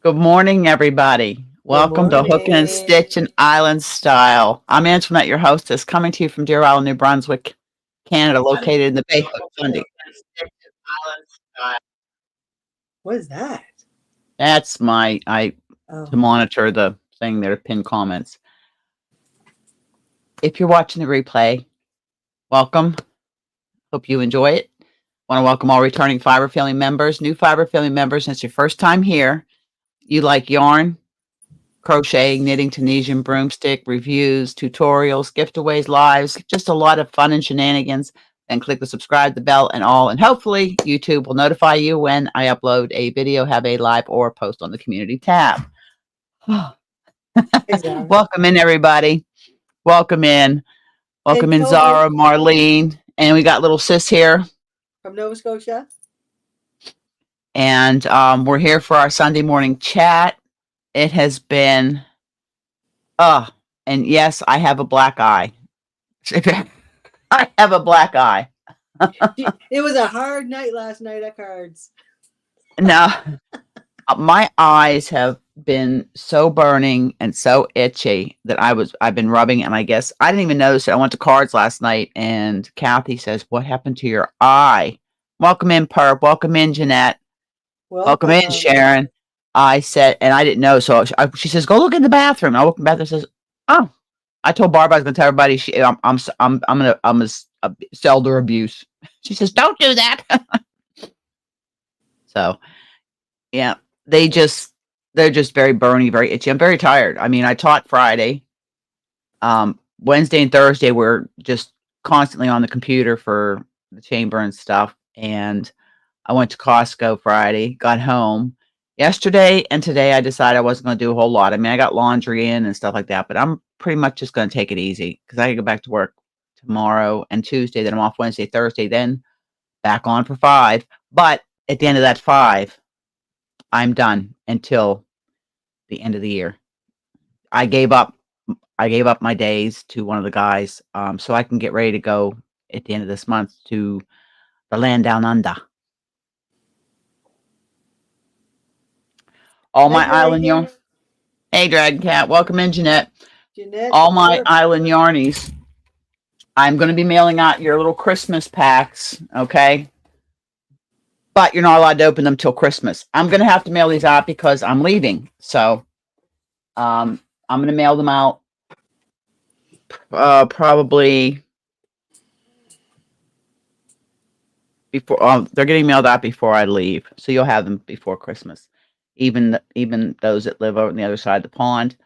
Good morning, everybody. Good Welcome to Hook and morning. Stitch and Island Style. I'm Antoinette, your hostess, coming to you from Deer Island, New Brunswick, Canada, located in the Bay Hook Fundy. What is that? That's I to Oh, monitor the thing there, pin comments. If you're watching the replay, welcome. Hope you enjoy it. Want to welcome all returning Fiber Family members, new Fiber Family members. Since your first time here, you like yarn, crocheting, knitting, Tunisian broomstick, reviews, tutorials, giveaways, lives, just a lot of fun and shenanigans. Then click the subscribe, the bell, and all. And hopefully, YouTube will notify you when I upload a video, have a live, or post on the community tab. exactly. Welcome in, everybody. Welcome in. And Welcome in, co-host Zara, Marlene. And we got little sis here. from Nova Scotia. And we're here for our Sunday morning chat. It has been, and yes, I have a black eye. I have a black eye. It was a hard night last night at cards. Now, my eyes have been so burning and so itchy that I've been rubbing, and I guess I didn't even notice it. I went to cards last night, and Kathy says, "What happened to your eye?" Welcome in, Perp. Welcome in, Jeanette. Welcome in, Welcome. Sharon. I said, and I didn't know, so she says, "Go look in the bathroom." I look in the bathroom and says, "Oh." I told Barb I was going to tell everybody I'm a elder abuse. She says, "Don't do that." So, yeah, they're just very burny, very itchy. I'm very tired. I mean, I taught Friday. Wednesday and Thursday we're just constantly on the computer for the chamber and stuff. And I went to Costco Friday, got home. Yesterday and today I decided I wasn't going to do a whole lot. I mean, I got laundry in and stuff like that, but I'm pretty much just going to take it easy because I can go back to work tomorrow and Tuesday. Then I'm off Wednesday, Thursday, then back on for 5. But at the end of that 5, I'm done until the end of the year. I gave up my days to one of the guys, so I can get ready to go at the end of this month to the land down under. All Hi, my island Dragon. yarn. Hey, Dragon Cat. Welcome in, Jeanette. Jeanette. All my island yarnies. I'm going to be mailing out your little Christmas packs, okay? But you're not allowed to open them till Christmas. I'm going to have to mail these out because I'm leaving. So I'm going to mail them out probably before. They're getting mailed out before I leave. So you'll have them before Christmas. Even those that live over on the other side of the pond.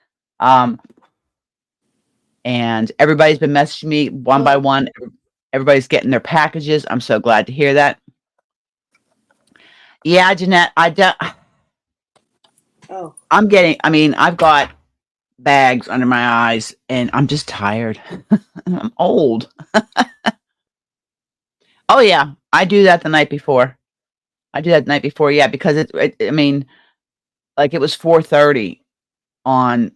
And everybody's been messaging me one by one. Everybody's getting their packages. I'm so glad to hear that. Yeah, Jeanette, I've got bags under my eyes and I'm just tired. I'm old. Oh yeah, I do that the night before. Yeah, because it was 4:30 on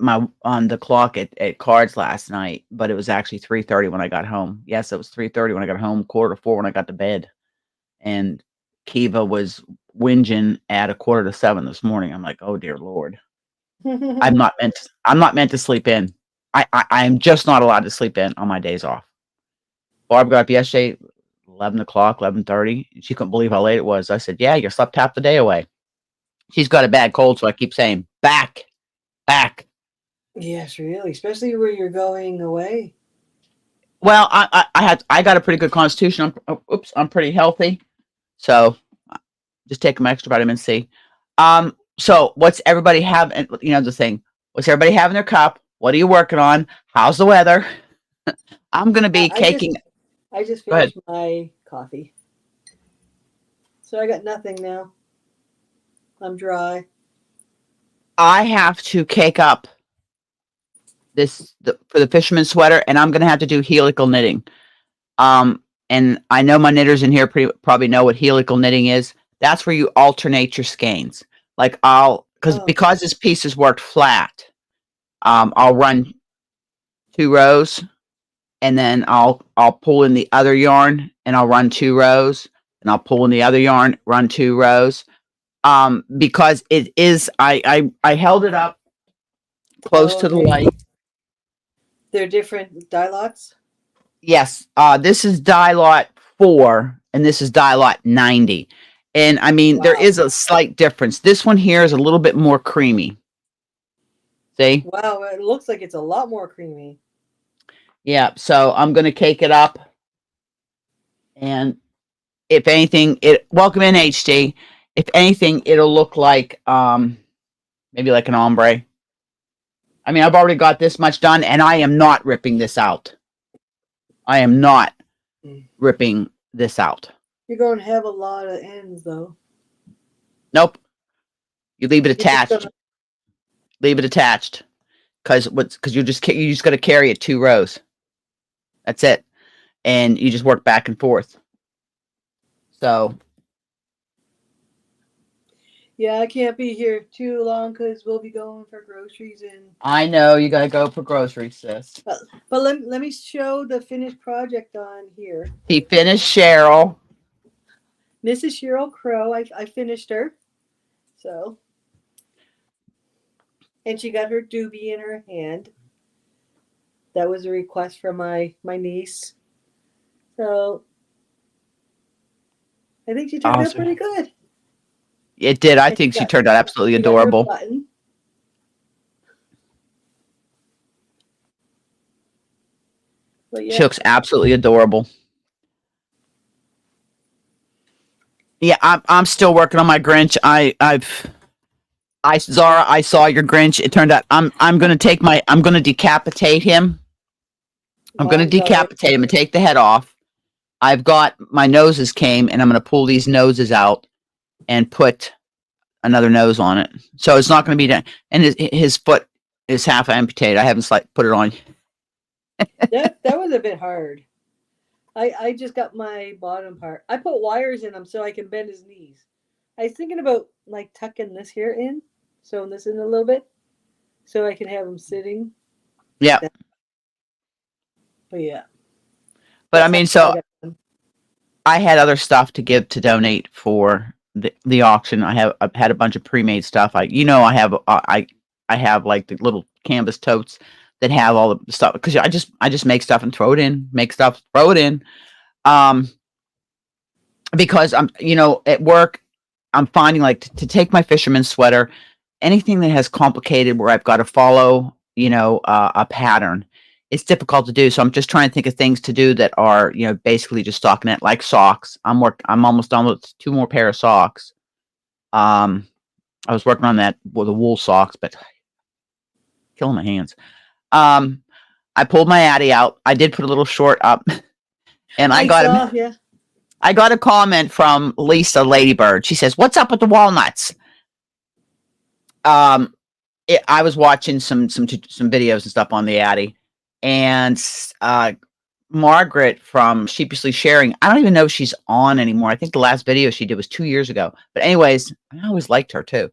the clock at cards last night, but it was actually 3:30 when I got home. Yes, it was 3:30 when I got home, 3:45 when I got to bed. And Kiva was whinging at 6:45 this morning. I'm like, "Oh dear Lord." I'm not meant to sleep in. I am just not allowed to sleep in on my days off. Barb got up yesterday, 11:00, 11:30. She couldn't believe how late it was. I said, "Yeah, you slept half the day away." She's got a bad cold, so I keep saying, "Back, back." Yes, really, especially where you're going away. Well, I got a pretty good constitution. I'm pretty healthy, so just taking my extra vitamin C. So what's everybody having? The thing. What's everybody having their cup? What are you working on? How's the weather? I'm gonna be caking. I just Go ahead. finished my coffee, so I got nothing now. I'm dry. I have to cake up for the fisherman sweater, and I'm gonna have to do helical knitting. And I know my knitters in here probably know what helical knitting is. That's where you alternate your skeins. Like because this piece is worked flat, I'll run 2 rows, and then I'll pull in the other yarn, and I'll run 2 rows, and I'll pull in the other yarn, run 2 rows. because it is, I held it up close to the okay. light. They're different dye lots. Yes, this is dye lot 4 and this is dye lot 90. And I mean, there Wow. is a slight difference. This one here is a little bit more creamy. See? Wow, it looks like it's a lot more creamy. Yeah, so I'm going to cake it up. And if anything, welcome in HD. If anything, it'll look like maybe like an ombre. I mean, I've already got this much done and I am not ripping this out. I am not ripping this out. You're going to have a lot of ends, though. Nope. You leave it You're just attached. gonna- Leave it attached. Because you just got to carry it 2 rows. That's it. And you just work back and forth. So Yeah, I can't be here too long because we'll be going for groceries and. I know you got to go for groceries, sis. But let me show the finished project on here. He finished Cheryl. Mrs. Cheryl Crow, I finished her. So. And she got her doobie in her hand. That was a request from my niece. So I think she turned out Awesome. pretty good. It did. I And think she got- turned out absolutely she got her adorable. button. But yeah, She looks absolutely adorable. Yeah, I'm still working on my Grinch. Zara, I saw your Grinch. It turned out I'm gonna decapitate him. I'm gonna Wow, sorry. decapitate him and take the head off. I've got my noses came and I'm gonna pull these noses out and put another nose on it. So it's not gonna be done. And his foot is half amputated. I haven't put it on. that was a bit hard. I just got my bottom part. I put wires in them so I can bend his knees. I was thinking about like tucking this here in, sewing this in a little bit, so I can have him sitting. Yeah. But yeah. But I mean, so I had other stuff to give to donate for the auction. I've had a bunch of pre-made stuff. I have like the little canvas totes that have all the stuff because I just make stuff and throw it in. Make stuff, throw it in. Because I'm at work, I'm finding like to take my fisherman's sweater, anything that has complicated where I've got to follow a pattern. It's difficult to do. So I'm just trying to think of things to do that are, basically just stockinette, like socks. I'm almost done with 2 more pair of socks. I was working on that with the wool socks, but killing my hands. I pulled my Addy out. I did put a little short up and I got a comment from Lisa Ladybird. She says, "What's up with the walnuts?" I was watching some videos and stuff on the Addy. And Margaret from Sheepishly Sharing, I don't even know if she's on anymore. I think the last video she did was 2 years ago. But anyways, I always liked her too.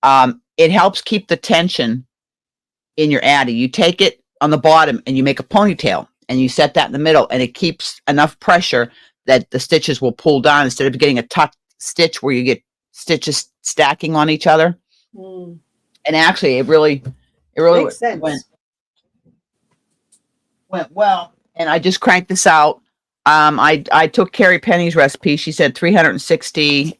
It helps keep the tension in your Addy. You take it on the bottom and you make a ponytail and you set that in the middle and it keeps enough pressure that the stitches will pull down instead of getting a tuck stitch where you get stitches stacking on each other. And actually, it really makes sense. Went well, and I just cranked this out. I took Carrie Penny's recipe. She said 360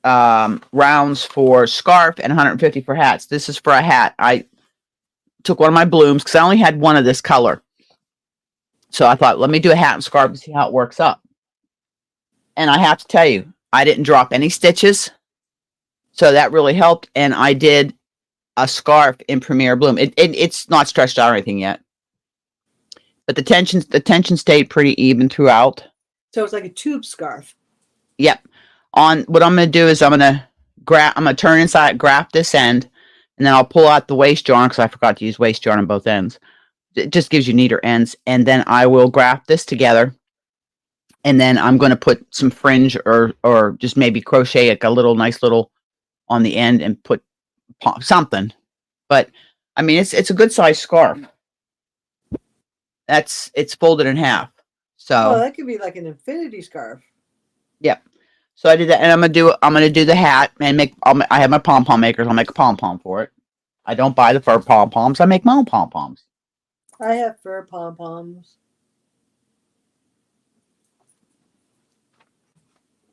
rounds for scarf and 150 for hats. This is for a hat. I took one of my blooms because I only had one of this color. So I thought, let me do a hat and scarf and see how it works up. And I have to tell you, I didn't drop any stitches. So that really helped. And I did a scarf in Premier Bloom. It's not stretched out or anything yet. But the tension stayed pretty even throughout. So it's like a tube scarf. Yep. On what I'm going to do is I'm going to turn inside, graft this end, and then I'll pull out the waist yarn because I forgot to use waist yarn on both ends. It just gives you neater ends. And then I will graft this together. And then I'm going to put some fringe or just maybe crochet like a nice little on the end and put something. But I mean, it's a good size scarf. It's folded in half. So that could be like an infinity scarf. Yep. So I did that, and I'm gonna do the hat and I have my pom pom makers. I'll make a pom pom for it. I don't buy the fur pom poms. I make my own pom poms. I have fur pom poms.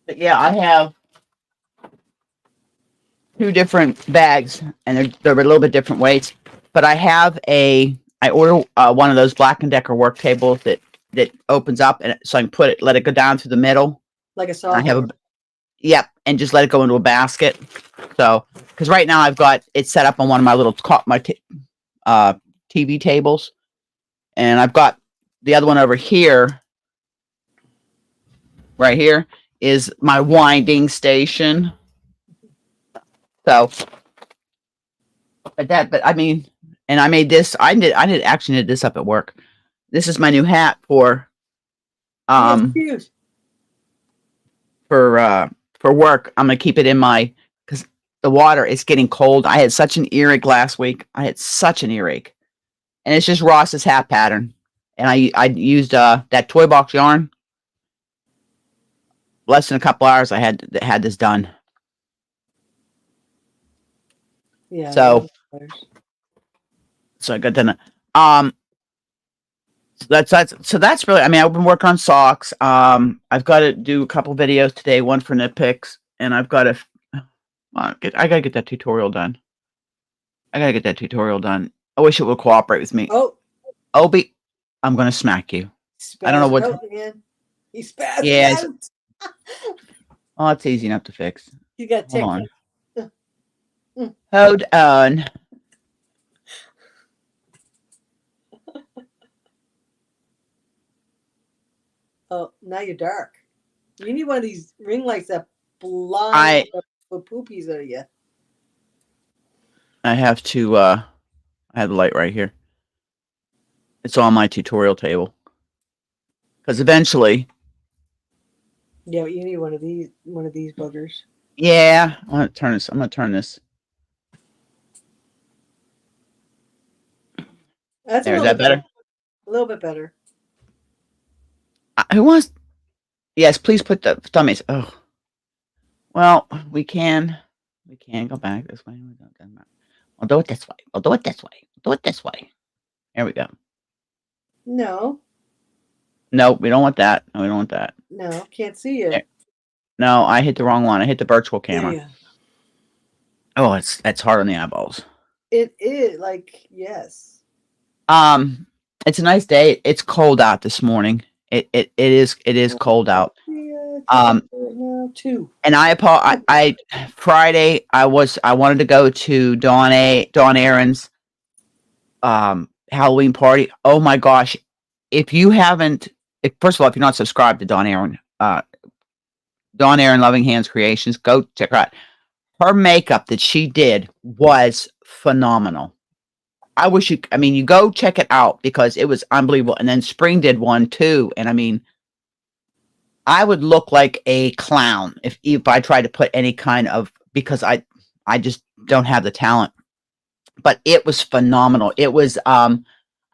But yeah, I have two different bags, and they're a little bit different weights. But I order one of those Black and Decker work tables that opens up, and so I can let it go down through the middle. Like a And I have softball. yep, and just let it go into a basket. So, because right now I've got it set up on one of my little TV tables, and I've got the other one over here. Right here is my winding station. So, but I mean, and I made this. I did actually knit this up at work. This is my new hat for Yes, cute. for work. I'm gonna keep it in my because the water is getting cold. I had such an earache last week. I had such an earache, and it's just Ross's hat pattern. And I used that toy box yarn. Less than a couple hours, I had this done. Yeah. So I got done. So that's really. I mean, I've been working on socks. I've got to do a couple videos today. One for nitpicks, and I've got to. I gotta get that tutorial done. I wish it would cooperate with me. Oh, Obi, I'm gonna smack you. I don't know what. Out again. He's spazzing Yeah, out. oh, it's easy enough to fix. You got Hold tick. on. Hold on. Oh, now you're dark. You need one of these ring lights that blind the poopies out of you. I have to. I have the light right here. It's on my tutorial table. Because eventually. Yeah, you need one of these buggers. Yeah, I'm gonna turn this. That's there. Is that better? A little bit better. Who wants? Yes, please put the dummies. Oh, well, we can go back this way. We'll do it this way. There we go. No. No, we don't want that. No, can't see you. No, I hit the wrong one. I hit the virtual camera. Yeah. Oh, it's hard on the eyeballs. It is yes. It's a nice day. It's cold out this morning. It is cold out. Too. And I Friday I wanted to go to Dawn Aaron's Halloween party. Oh my gosh. First of all, if you're not subscribed to Dawn Aaron Loving Hands Creations, go check her out. Her makeup that she did was phenomenal. You go check it out because it was unbelievable. And then Spring did one too. And I mean, I would look like a clown if I tried to put any kind of, because I just don't have the talent. But it was phenomenal. It was, I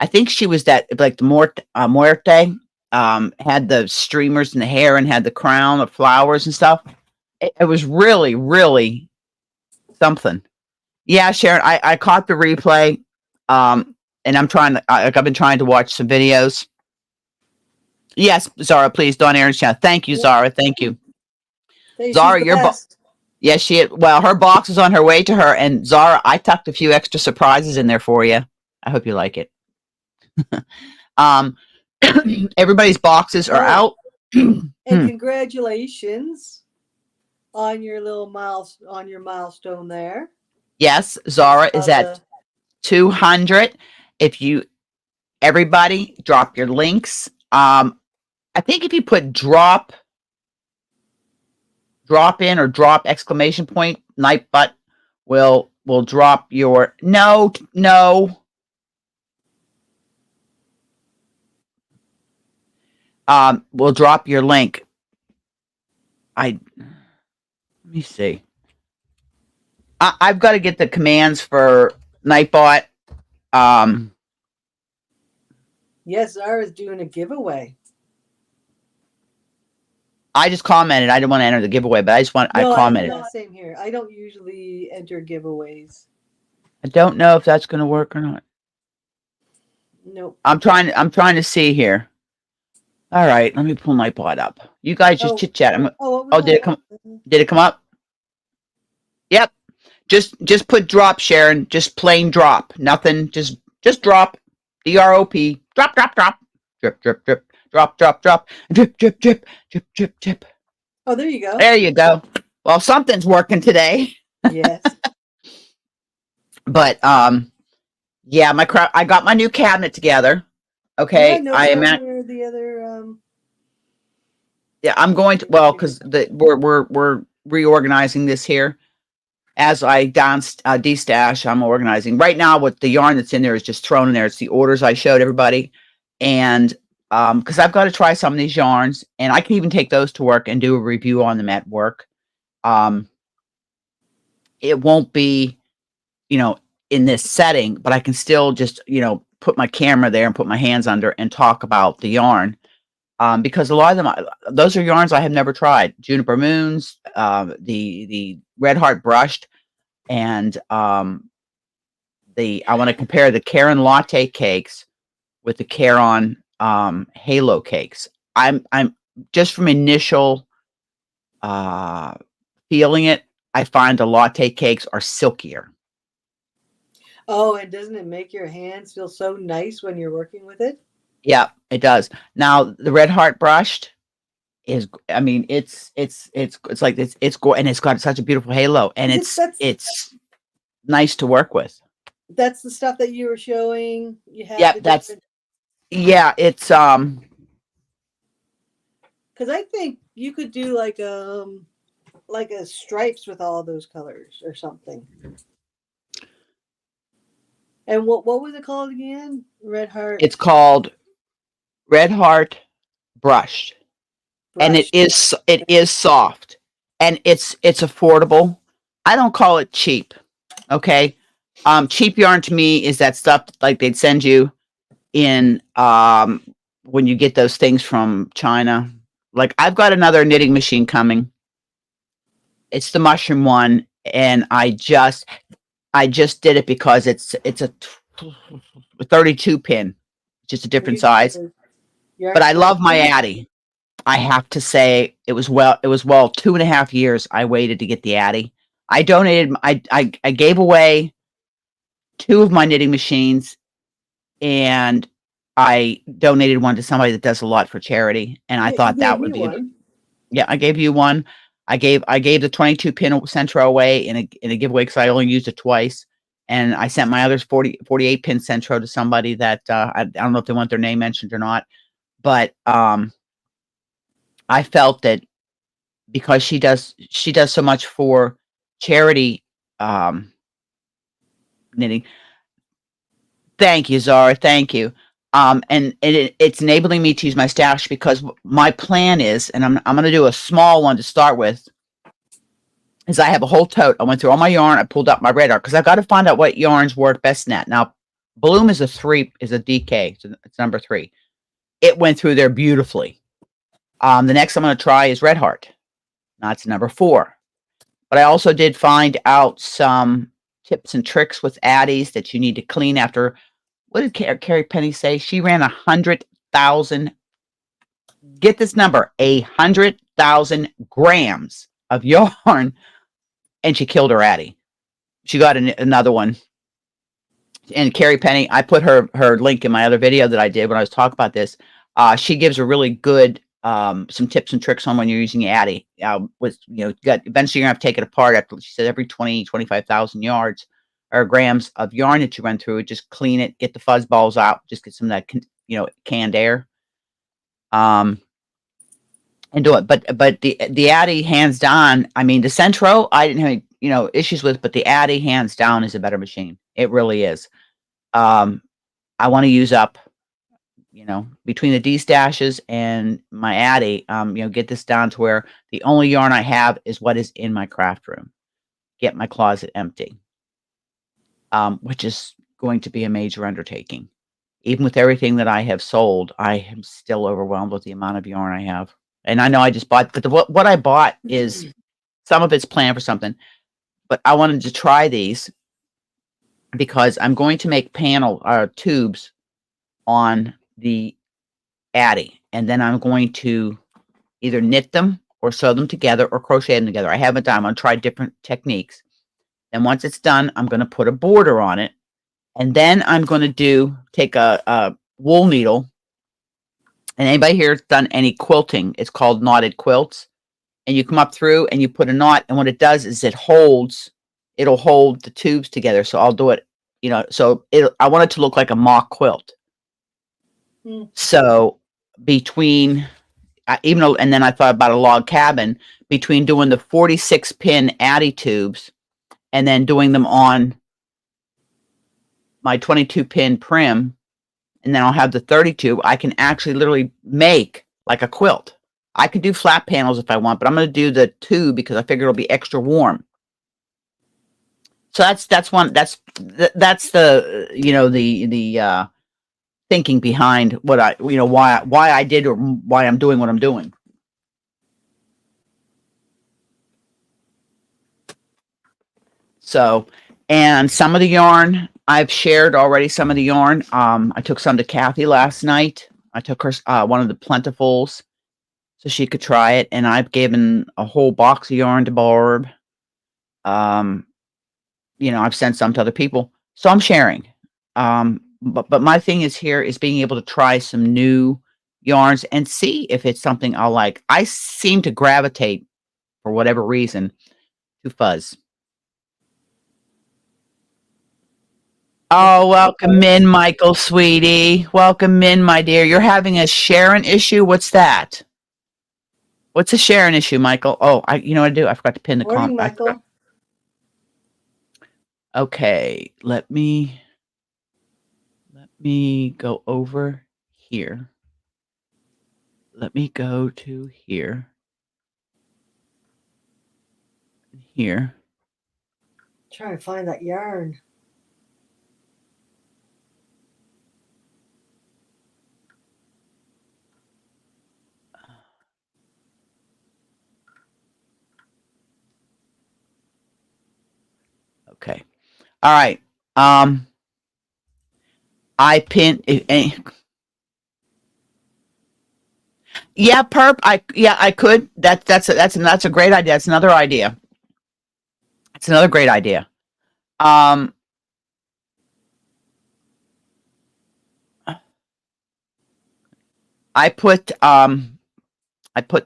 think she was that, like the Muerte, had the streamers in the hair and had the crown of flowers and stuff. It was really, really something. Yeah, Sharon, I caught the replay. And I've been trying to watch some videos. Yes, Zara, please. Dawn Aaron's channel. Thank you, Zara. Thank you. Zara, yes, her box is on her way to her. And Zara, I tucked a few extra surprises in there for you. I hope you like it. Everybody's boxes are out. And congratulations on your milestone there. Yes, Zara is at 200. Everybody drop your links. I think if you put drop in or drop exclamation point, Nightbutt will drop your no. We'll drop your link. Let me see. I've got to get the commands for Nightbot. Yes, Zara's doing a giveaway. I just commented. I didn't want to enter the giveaway, but I No, commented. yeah, same here. I don't usually enter giveaways. I don't know if that's going to work or not. Nope. I'm trying to see here. All right, let me pull my bot up. You guys just chit chat. What was Oh, did it come up? Yep. Just put drop, Sharon. Just plain drop. Nothing. Just drop. DROP. Drop, drop, drop. Drip, drip, drip. Drop, drop, drop. Drip, drip, drip. Drip, drip, drip. Oh, there you go. There you go. Well, something's working today. Yes. But yeah, I got my new cabinet together. Okay, Yeah, I am at the other yeah. I'm going to because we're reorganizing this here. As I destash, I'm organizing right now. What the yarn that's in there is just thrown in there. It's the orders I showed everybody, and because I've got to try some of these yarns, and I can even take those to work and do a review on them at work. It won't be, in this setting, but I can still just, put my camera there and put my hands under and talk about the yarn. Because a lot of them, those are yarns I have never tried. Juniper Moons, the Red Heart Brushed, and I want to compare the Caron Latte cakes with the Caron Halo cakes. I'm just from initial feeling it, I find the latte cakes are silkier. Oh, and doesn't it make your hands feel so nice when you're working with it? Yeah, it does. Now the Red Heart Brushed is, I mean, it's like and it's got such a beautiful halo, and it's nice to work with. That's the stuff that you were showing. You have it's because I think you could do like a stripes with all those colors or something. And what was it called again? Red Heart. It's called Red Heart Brushed. And it is soft, and it's affordable. I don't call it cheap. Okay. Cheap yarn to me is that stuff like they'd send you in when you get those things from China. Like I've got another knitting machine coming. It's the mushroom one, and I just did it because it's a 32 pin, just a different size. But I love my Addi. I have to say it was 2.5 years I waited to get the Addi. I donated. I gave away 2 of my knitting machines, and I donated one to somebody that does a lot for charity. And I thought that would be one. Yeah, I gave you one. I gave the 22 pin Centro away in a giveaway because I only used it twice, and I sent my other 48 pin Centro to somebody that I don't know if they want their name mentioned or not, but I felt that because she does so much for charity knitting. Thank you, Zara. Thank you. And it's enabling me to use my stash because my plan is, and I'm going to do a small one to start with, is I have a whole tote. I went through all my yarn. I pulled out my radar because I've got to find out what yarns work best net. Now, Bloom is a DK. So it's number 3. It went through there beautifully. The next I'm going to try is Red Heart. That's number 4. But I also did find out some tips and tricks with Addies that you need to clean after. What did Carrie Penny say? She ran 100,000. Get this number: 100,000 grams of yarn, and she killed her Addi. She got another one. And Carrie Penny, I put her link in my other video that I did when I was talking about this. She gives a really good some tips and tricks on when you're using Addi. Eventually you're gonna have to take it apart after, she said, every 25,000 yards or grams of yarn that you run through, just clean it, get the fuzz balls out, just get some of that canned air, and do it. But the Addi, hands down, I mean, the Centro I didn't have any issues with, but the Addi hands down is a better machine. It really is. I want to use up between the D-stashes and my Addi, get this down to where the only yarn I have is what is in my craft room. Get my closet empty, which is going to be a major undertaking. Even with everything that I have sold, I am still overwhelmed with the amount of yarn I have. And I know I just bought, but what I bought is some of it's planned for something, but I wanted to try these because I'm going to make panel tubes on the Addy, and then I'm going to either knit them or sew them together or crochet them together. I haven't done. I'm going to try different techniques. And once it's done, I'm going to put a border on it, and then I'm going to take a wool needle. And anybody here has done any quilting? It's called knotted quilts. And you come up through and you put a knot, and what it does is it'll hold the tubes together. So I'll do it, so I want it to look like a mock quilt. So between and then I thought about a log cabin, between doing the 46 pin Addy tubes and then doing them on my 22 pin Prim, and then I'll have the 32. I can actually literally make like a quilt. I could do flat panels if I want, but I'm going to do the tube because I figure it'll be extra warm. So that's the the thinking behind what why I did or why I'm doing what I'm doing. So, and some of the yarn I've shared already. Some of the yarn, I took some to Kathy last night. I took her one of the Plentifuls so she could try it, and I've given a whole box of yarn to Barb. I've sent some to other people, so I'm sharing. But my thing is being able to try some new yarns and see if it's something I'll like. I seem to gravitate, for whatever reason, to fuzz. Oh, welcome in, Michael, sweetie. Welcome in, my dear. You're having a Sharon issue? What's that? What's a Sharon issue, Michael? Oh, you know what I do? I forgot to pin the comment. Michael. Okay, let me go over here. Let me go to here. Here. Trying to find that yarn. Okay. All right. I pinned. Yeah, perp. I could. That's a great idea. That's another idea. It's another great idea. I put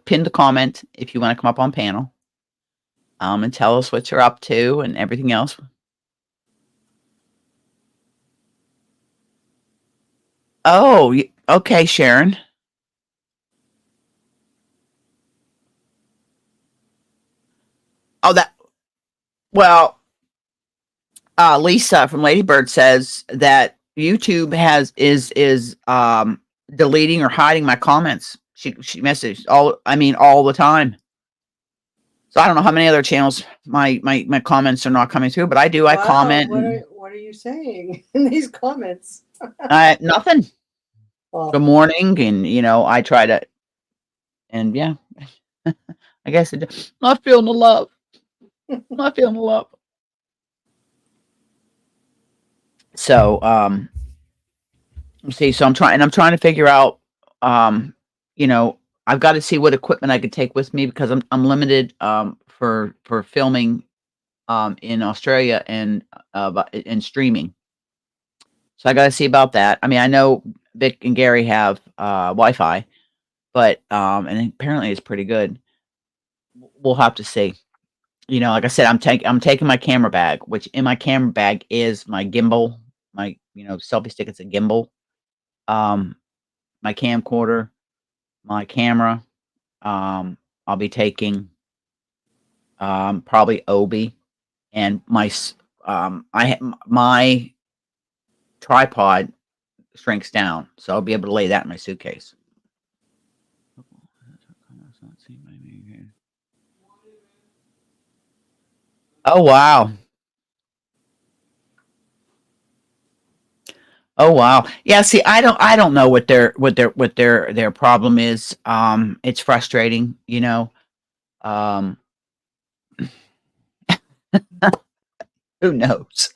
pinned the comment if you want to come up on panel. And tell us what you're up to and everything else. Oh, okay, Sharon. Oh, Lisa from Ladybird says that YouTube is deleting or hiding my comments. She messaged all the time. So I don't know how many other channels my comments are not coming through, but I do. I comment. What are you saying in these comments? Nothing. Well, Good morning, and I try to, and yeah, I guess not feeling the love. Not feeling the love. So see, so I'm trying to figure out, I've got to see what equipment I could take with me because I'm limited for filming in Australia and streaming. So I got to see about that. I mean, I know Vic and Gary have Wi-Fi, but and apparently it's pretty good. We'll have to see. Like I said, I'm taking my camera bag, which in my camera bag is my gimbal, my selfie stick. It's a gimbal. My camcorder, my camera. I'll be taking probably Obi, and my tripod shrinks down, so I'll be able to lay that in my suitcase. Oh wow. Oh wow. Yeah, see, I don't know what their problem is. It's frustrating, you know. Um, who knows?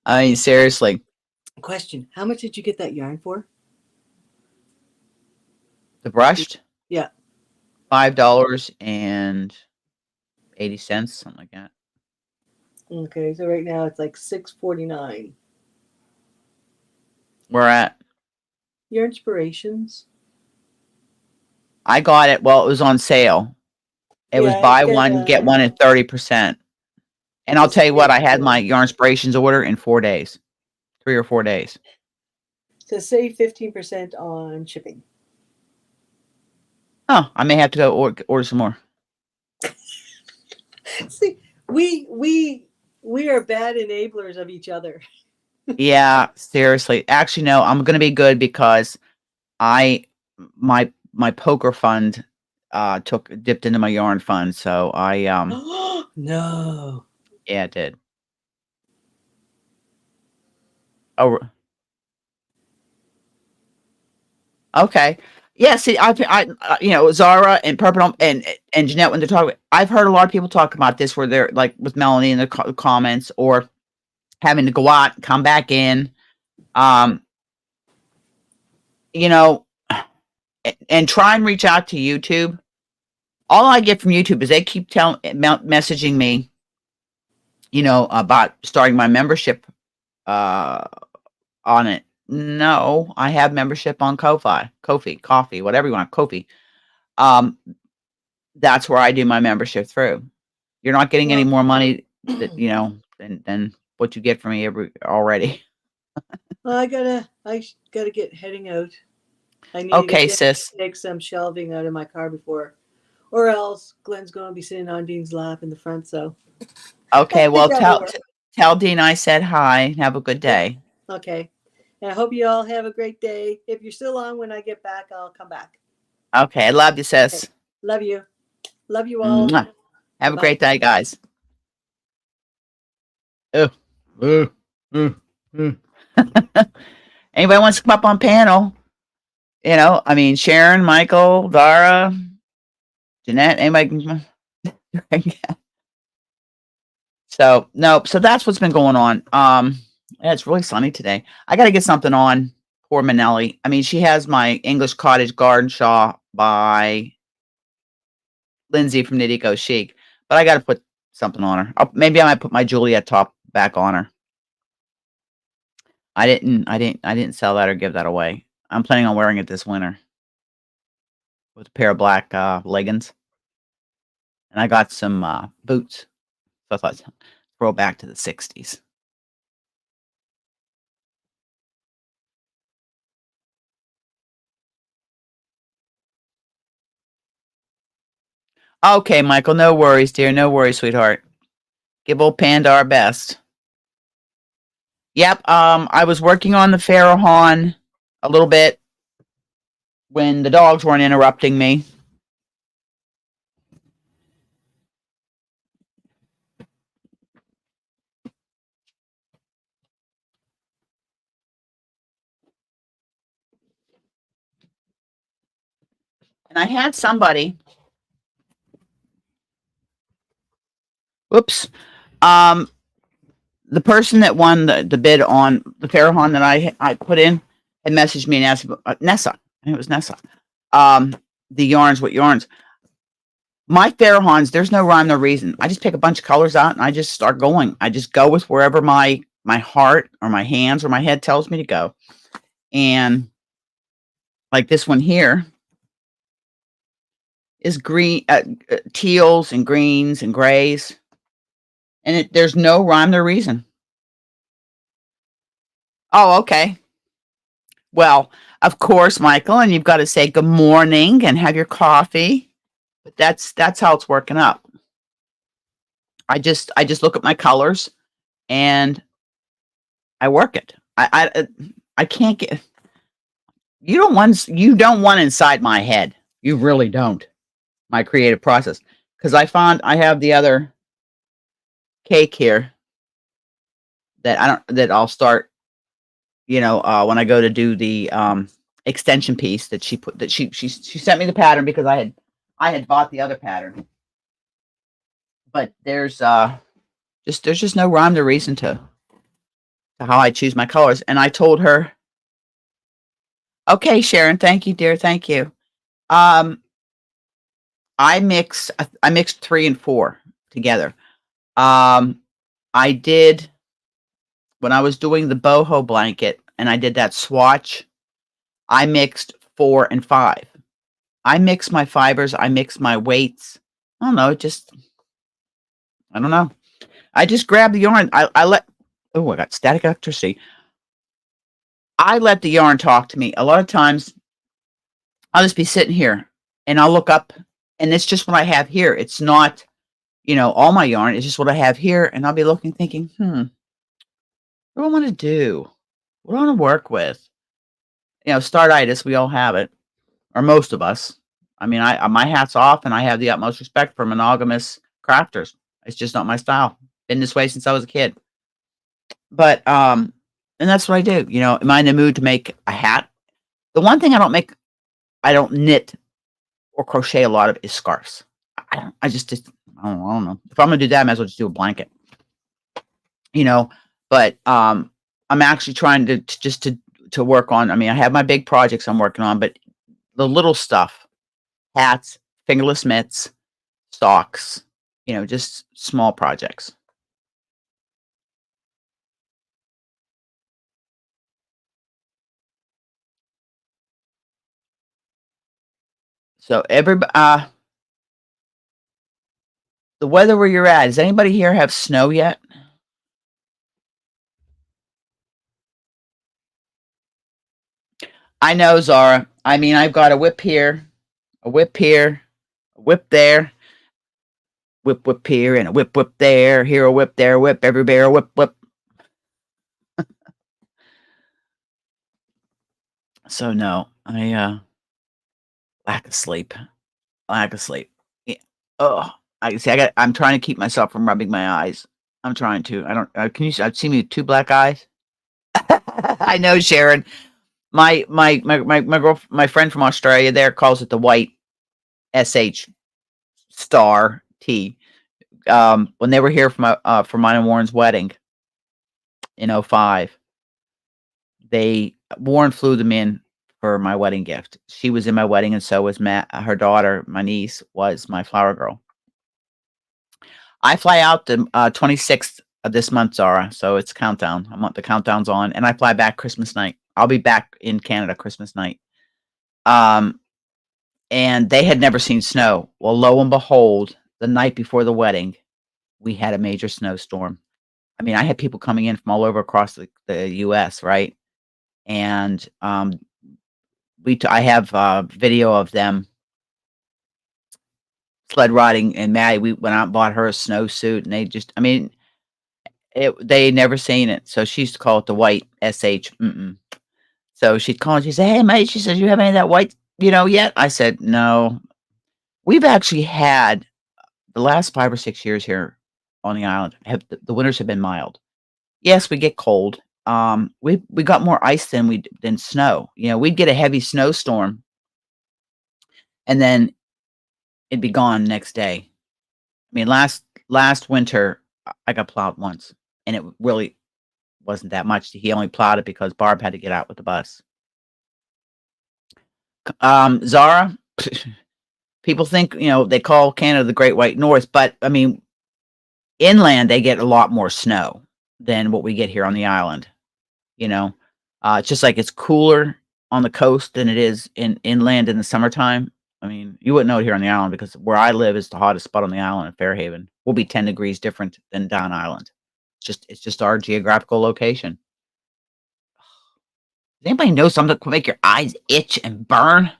I mean, seriously. Question: how much did you get that yarn for? The brushed Yeah. $5.80, something like that. Okay, so right now it's like $6.49. We're at Your inspirations. I got it, well, it was on sale. It was Yeah, it's buy got one, get one at 30%. And I'll this tell you what, save I had my Yarnspirations order in 4 days. 3 or 4 days. to save 15% on shipping. Oh, I may have to go order some more. See, we are bad enablers of each other. Yeah, seriously. Actually, no, I'm gonna be good because I my poker fund dipped into my yarn fund, so No. yeah, it did. Oh, okay. Yeah, see, Zara and Purple and Jeanette when they're talking, I've heard a lot of people talk about this where they're like with Melanie in the comments or having to go out, come back in. Um, you know, and try and reach out to YouTube. All I get from YouTube is they keep messaging me, about starting my membership uh, on it. No, I have membership on Coffee, whatever you want, Kofi. Um, that's where I do my membership through. You're not getting any Well, more money than what you get from me already. I gotta get heading out. I need to Okay, get sis. take some shelving out of my car before, or else Glenn's gonna be sitting on Dean's lap in the front. So I Okay, think well that will work. tell Dean I said hi. Have a good Yeah. day. Okay. And I hope you all have a great day. If you're still on when I get back, I'll come back. Okay, I love you, Okay. sis. Love you. Love you all. Mwah. Have a Bye. great day, guys. Oh. Oh. Oh. Oh. Anybody wants to come up on panel? I mean, Sharon, Michael, Dara, Jeanette, anybody can. So no, so that's what's been going on. Yeah, it's really sunny today. I got to get something on poor Manelli. I mean, she has my English Cottage Garden Shawl by Lindsay from Nitty Go Chic, but I got to put something on her. Maybe I might put my Juliet top back on her. I didn't sell that or give that away. I'm planning on wearing it this winter with a pair of black leggings, and I got some boots. So I thought throw back to the '60s. Okay, Michael, no worries, dear. No worries, sweetheart. Give old Panda our best. Yep. I was working on the Farahon a little bit when the dogs weren't interrupting me. And I had somebody. Whoops. Um, the person that won the bid on the Farahon that I put in had messaged me and asked Nessa. I think it was Nessa. The yarns, what yarns? My Farahons, there's no rhyme, no reason. I just pick a bunch of colors out and I just start going. I just go with wherever my heart or my hands or my head tells me to go. And like this one here is green, teals and greens and grays, and there's no rhyme or reason. Oh, okay. Well, of course, Michael, and you've got to say good morning and have your coffee. But that's how it's working up. I just look at my colors and I work it. I can't get you don't want inside my head. You really don't. My creative process, because I have the other cake here that I'll start when I go to do the extension piece that she put that she sent me the pattern because I had bought the other pattern. But there's just no rhyme or reason to how I choose my colors. And I told her, okay, Sharon, thank you, dear, thank you. I mixed 3 and 4 together. I did when I was doing the boho blanket and I did that swatch. I mixed 4 and 5. I mix my fibers. I mix my weights. I don't know. I don't know. I just grab the yarn. I got static electricity. I let the yarn talk to me. A lot of times I'll just be sitting here and I'll look up and it's just what I have here. It's not, all my yarn. It's just what I have here. And I'll be looking, thinking, what do I want to do? What do I want to work with? Startitis, we all have it, or most of us. I mean, my hat's off and I have the utmost respect for monogamous crafters. It's just not my style. Been this way since I was a kid. But, and that's what I do. Am I in the mood to make a hat? The one thing I don't knit or crochet a lot of is scarves. I don't know. If I'm gonna do that, I might as well just do a blanket. But I'm actually trying to work on. I mean, I have my big projects I'm working on, but the little stuff, hats, fingerless mitts, socks, just small projects. So everybody, the weather where you're at, does anybody here have snow yet? I know, Zara. I mean, I've got a whip here, a whip here, a whip there, whip here, and a whip there. Here a whip, there a whip, every bear a whip. So no, I lack of sleep. Yeah. Oh, I see. I'm trying to keep myself from rubbing my eyes. I'm trying to. I don't. Can you? I've seen me with 2 black eyes. I know, Sharon. My friend from Australia there calls it the white SH star T. When they were here for mine and Warren's wedding in 2005, Warren flew them in for my wedding gift. She was in my wedding, and so was Matt. Her daughter, my niece, was my flower girl. I fly out the 26th of this month, Zara. So it's countdown. The countdown's on, and I fly back Christmas night. I'll be back in Canada Christmas night. And they had never seen snow. Well, lo and behold, the night before the wedding, we had a major snowstorm. I mean, I had people coming in from all over across the U.S., right? And I have video of them sled riding, and Maddie, we went out and bought her a snowsuit, and they never seen it. So she used to call it the white SH. So she'd call and she'd say, "Hey, mate," she says, "You have any of that white, yet?" I said, "No." We've actually had the last 5 or 6 years here on the island, the winters have been mild. Yes, we get cold. We got more ice than snow. We'd get a heavy snowstorm, and then it'd be gone next day. I mean, last winter I got plowed once, and it really wasn't that much. He only plowed it because Barb had to get out with the bus. Zara, people think, they call Canada the Great White North, but I mean, inland they get a lot more snow than what we get here on the island. It's just like it's cooler on the coast than it is inland in the summertime. I mean, you wouldn't know it here on the island because where I live is the hottest spot on the island in Fairhaven. We'll be 10 degrees different than down island. It's just our geographical location. Does anybody know something that could make your eyes itch and burn?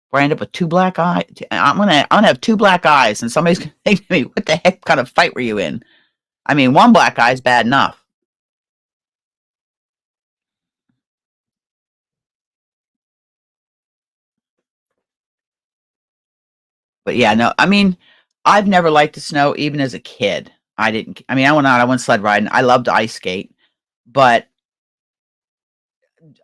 Where I end up with 2 black eyes. I'm gonna have 2 black eyes, and somebody's gonna say to me, "What the heck kind of fight were you in?" I mean, 1 black eye is bad enough. But yeah, no, I mean, I've never liked the snow, even as a kid. I didn't. I mean, I went sled riding. I loved to ice skate, but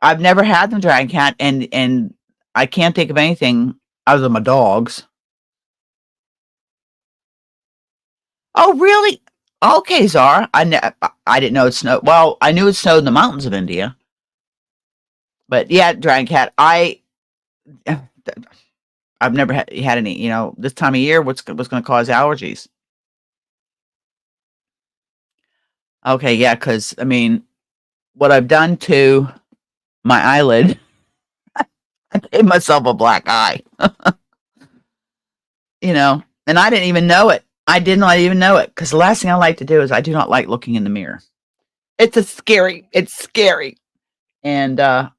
I've never had them Dragon Cat, and I can't think of anything other than my dogs. Oh, really? Okay, Zara. I didn't know it snowed. Well, I knew it snowed in the mountains of India, but yeah, Dragon Cat. I've never had any. This time of year, what's going to cause allergies? Okay, yeah, because I mean, what I've done to my eyelid, I gave myself a black eye. And I didn't even know it. I did not even know it because the last thing I like to do is I do not like looking in the mirror. It's scary. And I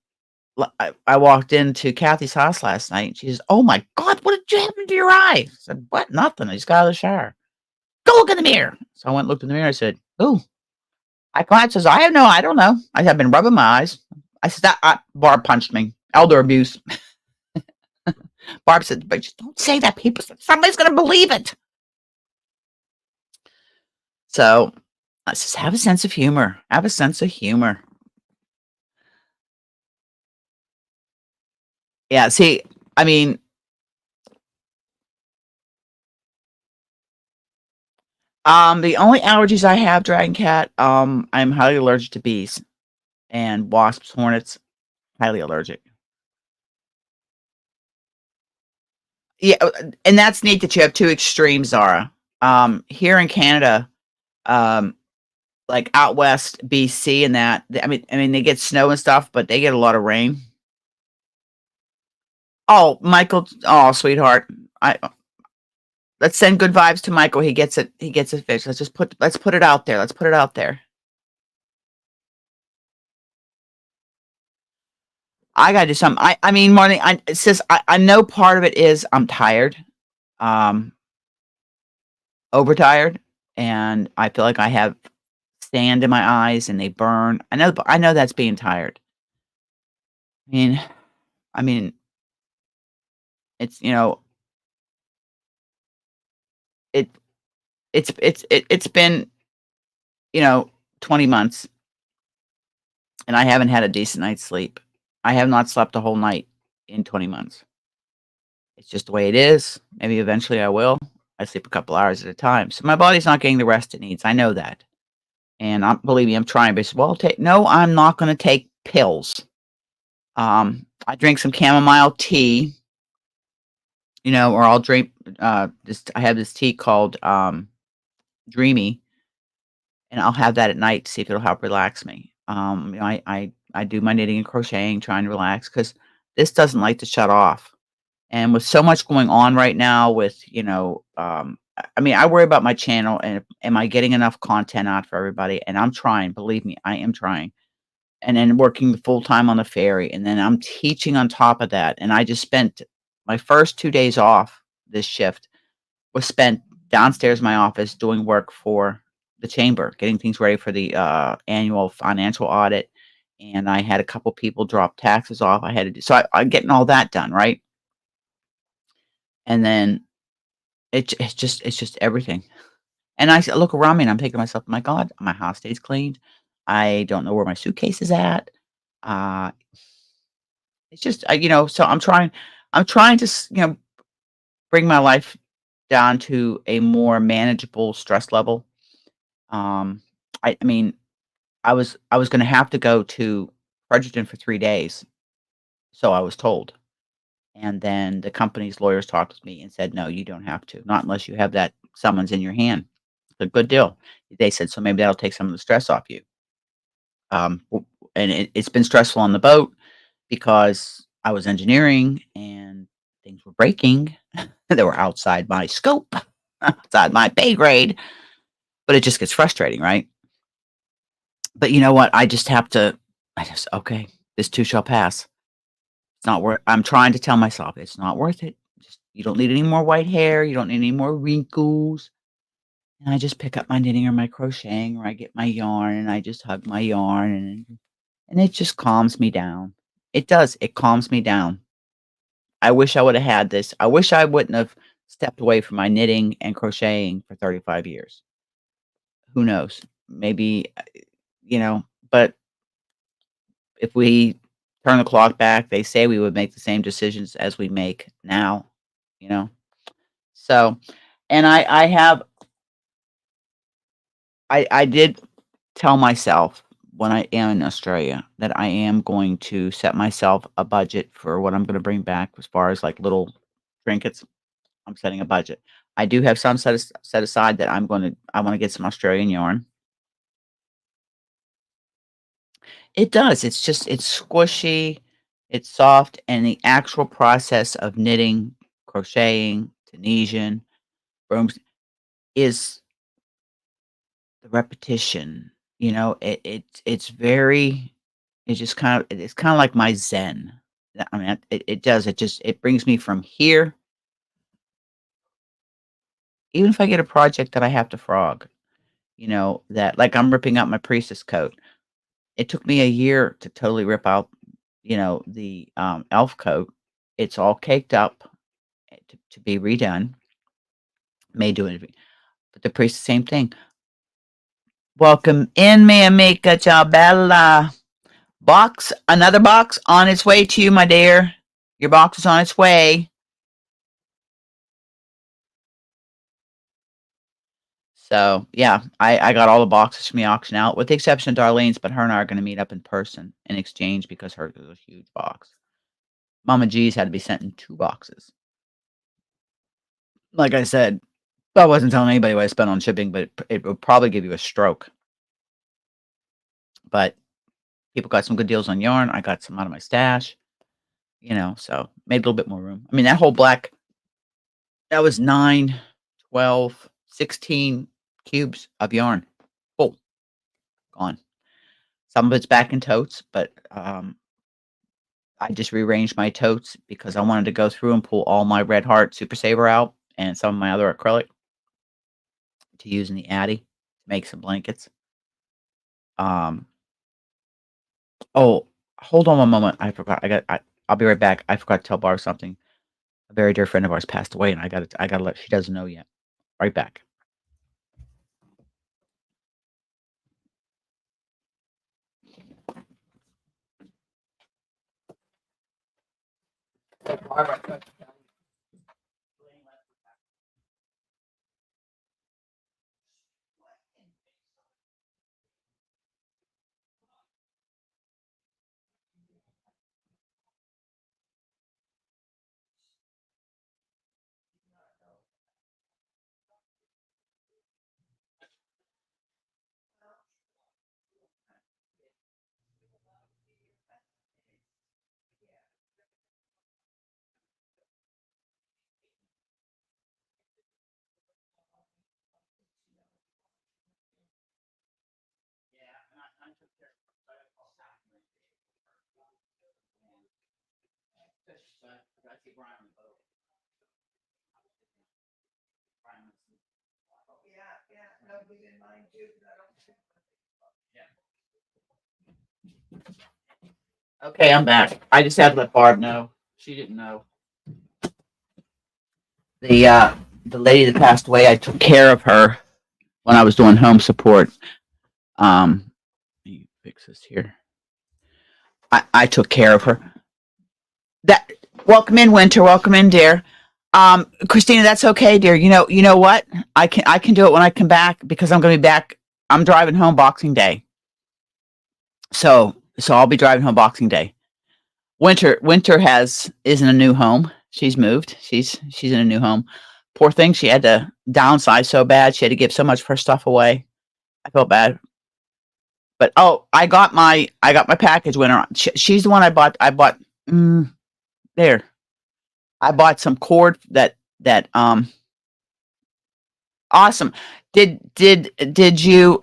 walked into Kathy's house last night and she says, "Oh my God, what did you happen to your eye?" I said, "What? Nothing. I just got out of the shower." "Go look in the mirror." So I went and looked in the mirror. I said, "Oh." I glanced, says, I don't know. I have been rubbing my eyes. I said, Barb punched me. Elder abuse. Barb said, "But just don't say that. People said somebody's going to believe it." So I says, have a sense of humor. Have a sense of humor. Yeah. See, I mean, the only allergies I have, Dragon Cat, I'm highly allergic to bees and wasps, hornets, highly allergic. Yeah, and that's neat that you have two extremes, Zara. Here in Canada, um, like out west, BC, and that. I mean, they get snow and stuff, but they get a lot of rain. Oh, Michael, oh, sweetheart, I let's send good vibes to Michael. He gets it. He gets it fixed. Let's put it out there. Let's put it out there. I gotta do something. I mean, Marlene, it's just I know part of it is I'm tired, um, overtired, and I feel like I have sand in my eyes and they burn. I know that's being tired. I mean I mean, it's it it's been, you know, 20 months and I haven't had a decent night's sleep. I have not slept a whole night in 20 months. It's just the way it is. Maybe eventually I will. I sleep a couple hours at a time. So my body's not getting the rest it needs. I know that. And believe me, I'm trying, but well, no, I'm not going to take pills. I drink some chamomile tea, or I'll drink this. I have this tea called Dreamy, and I'll have that at night to see if it'll help relax me. I do my knitting and crocheting, trying to relax because this doesn't like to shut off. And with so much going on right now, with I mean, I worry about my channel and am I getting enough content out for everybody? And I'm trying. Believe me, I am trying. And then working full time on the ferry, and then I'm teaching on top of that. And I just spent my first 2 days off this shift was spent downstairs in my office doing work for the chamber, getting things ready for the annual financial audit. And I had a couple people drop taxes off. I had to do so. I'm getting all that done, right? And then it's just everything. And look around me and I'm thinking to myself, my God, my house stays cleaned. I don't know where my suitcase is at. Uh, it's just, so I'm trying to, bring my life down to a more manageable stress level. Um, I mean, I was going to have to go to Fredericton for 3 days. So I was told. And then the company's lawyers talked with me and said, no, you don't have to, not unless you have that summons in your hand. It's a good deal. They said, so maybe that'll take some of the stress off you. And it's been stressful on the boat because I was engineering and things were breaking that were outside my scope, outside my pay grade, but it just gets frustrating, right? But you know what? Okay, this too shall pass. It's not worth I'm trying to tell myself it's not worth it. Just you don't need any more white hair, you don't need any more wrinkles. And I just pick up my knitting or my crocheting or I get my yarn and I just hug my yarn and it just calms me down. It does. It calms me down. I wish I would have had this. I wish I wouldn't have stepped away from my knitting and crocheting for 35 years. Who knows? Maybe, but if we turn the clock back, they say we would make the same decisions as we make now, you know? So, and I have I did tell myself when I am in Australia that I am going to set myself a budget for what I'm gonna bring back as far as, like, little trinkets. I'm setting a budget. I do have some set aside that I wanna get some Australian yarn. It does, it's squishy, it's soft, and the actual process of knitting, crocheting, Tunisian, brooms is the repetition, it's very it's kinda like my zen. I mean, it does, it brings me from here, even if I get a project that I have to frog, that like, I'm ripping out my priestess coat. It took me a year to totally rip out, the, elf coat. It's all caked up, to be redone, may do it, but the priest, same thing. "Welcome in, mi amica, ciao bella." Another box on its way to you, my dear. Your box is on its way. So, yeah, I got all the boxes from the auction out, with the exception of Darlene's, but her and I are gonna meet up in person and exchange because hers is a huge box. Mama G's had to be sent in 2 boxes. Like I said, I wasn't telling anybody what I spent on shipping, but it would probably give you a stroke. But people got some good deals on yarn. I got some out of my stash, so made a little bit more room. I mean, that whole black, that was 9, 12, 16 cubes of yarn. Full, gone. Some of it's back in totes, but I just rearranged my totes because I wanted to go through and pull all my Red Heart Super Saver out and some of my other acrylic to use in the Addy to make some blankets. Um, oh, hold on one moment. I forgot. I'll be right back. I forgot to tell Barb something. A very dear friend of ours passed away, and I gotta let she doesn't know yet. Right back. Okay, I'm back. I just had to let Barb know. She didn't know. The lady that passed away, I took care of her when I was doing home support. Let me fix this here. I took care of her. That Welcome in, Winter. Welcome in, dear. Christina, that's okay, dear. You know what? I can do it when I come back because I'm gonna be back. I'm driving home Boxing Day. So I'll be driving home Boxing Day. Winter is in a new home. She's moved. She's in a new home. Poor thing, she had to downsize so bad. She had to give so much of her stuff away. I felt bad. But oh, I got my package Winter. She's the one I bought there. I bought some cord that awesome. Did you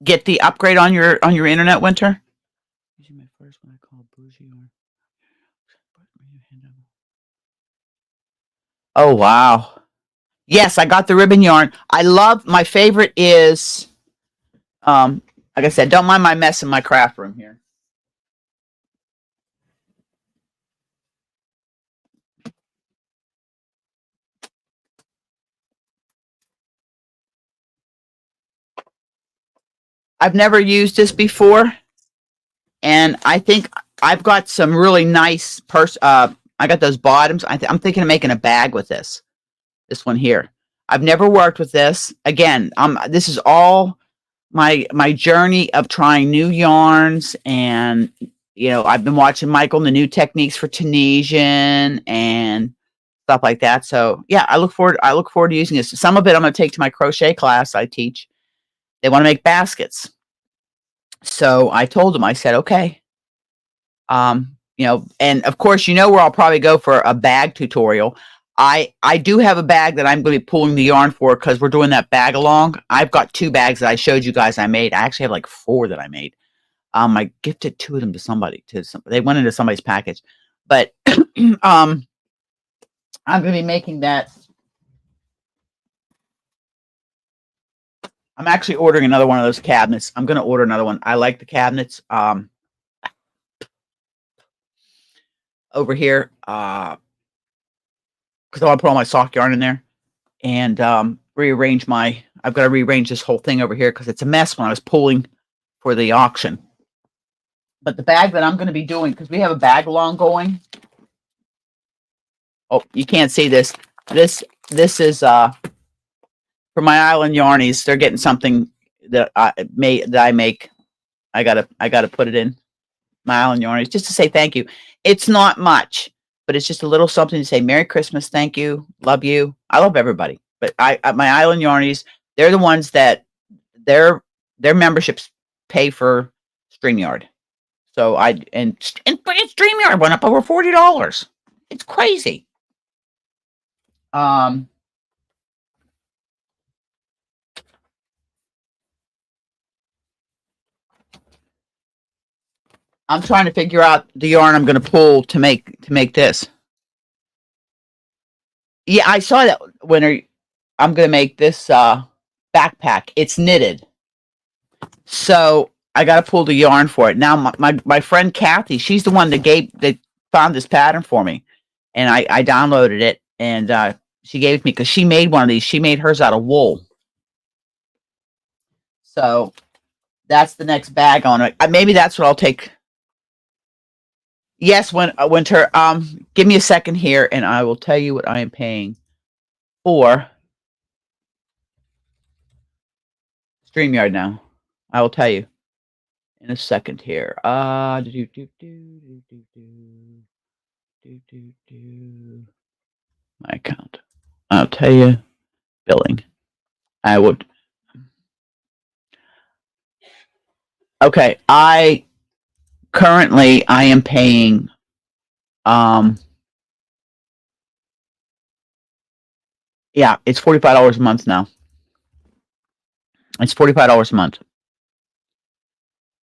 get the upgrade on your internet, Winter? Using my first one I call bougie or oh wow. Yes, I got the ribbon yarn. My favorite is like I said, don't mind my mess in my craft room here. I've never used this before. And I think I've got some really nice I got those bottoms. I'm thinking of making a bag with this. This one here. I've never worked with this. Again, this is all my journey of trying new yarns, and I've been watching Michael and the new techniques for Tunisian and stuff like that. So yeah, I look forward to using this. Some of it I'm going to take to my crochet class I teach. They want to make baskets. So I told them, I said, okay. And of course, where I'll probably go for a bag tutorial. I do have a bag that I'm going to be pulling the yarn for because we're doing that bag along. I've got 2 bags that I showed you guys I made. I actually have like 4 that I made. I gifted 2 of them to somebody. They went into somebody's package, but I'm going to be making that. I'm actually ordering another one of those cabinets. I'm going to order another one. I like the cabinets. Over here, because I want to put all my sock yarn in there and rearrange I've got to rearrange this whole thing over here because it's a mess when I was pulling for the auction. But the bag that I'm going to be doing, because we have a bag along going. Oh, you can't see this. This is for my Island Yarnies. They're getting something that I make. I gotta put it in my Island Yarnies just to say thank you. It's not much, but it's just a little something to say Merry Christmas, thank you, love you. I love everybody, but my Island Yarnies, they're the ones that their memberships pay for StreamYard. So and StreamYard went up over $40. It's crazy. I'm trying to figure out the yarn I'm going to pull to make this. Yeah, I saw that when I'm going to make this backpack. It's knitted. So I got to pull the yarn for it. Now my friend Kathy, she's the one that found this pattern for me. And I downloaded it and she gave it to me because she made one of these. She made hers out of wool. So that's the next bag on it. Maybe that's what I'll take. Yes, Winter. Give me a second here, and I will tell you what I am paying for StreamYard now. I will tell you in a second here. My account. I'll tell you billing. I would. Okay, currently I am paying yeah, it's $45 a month now. It's $45 a month.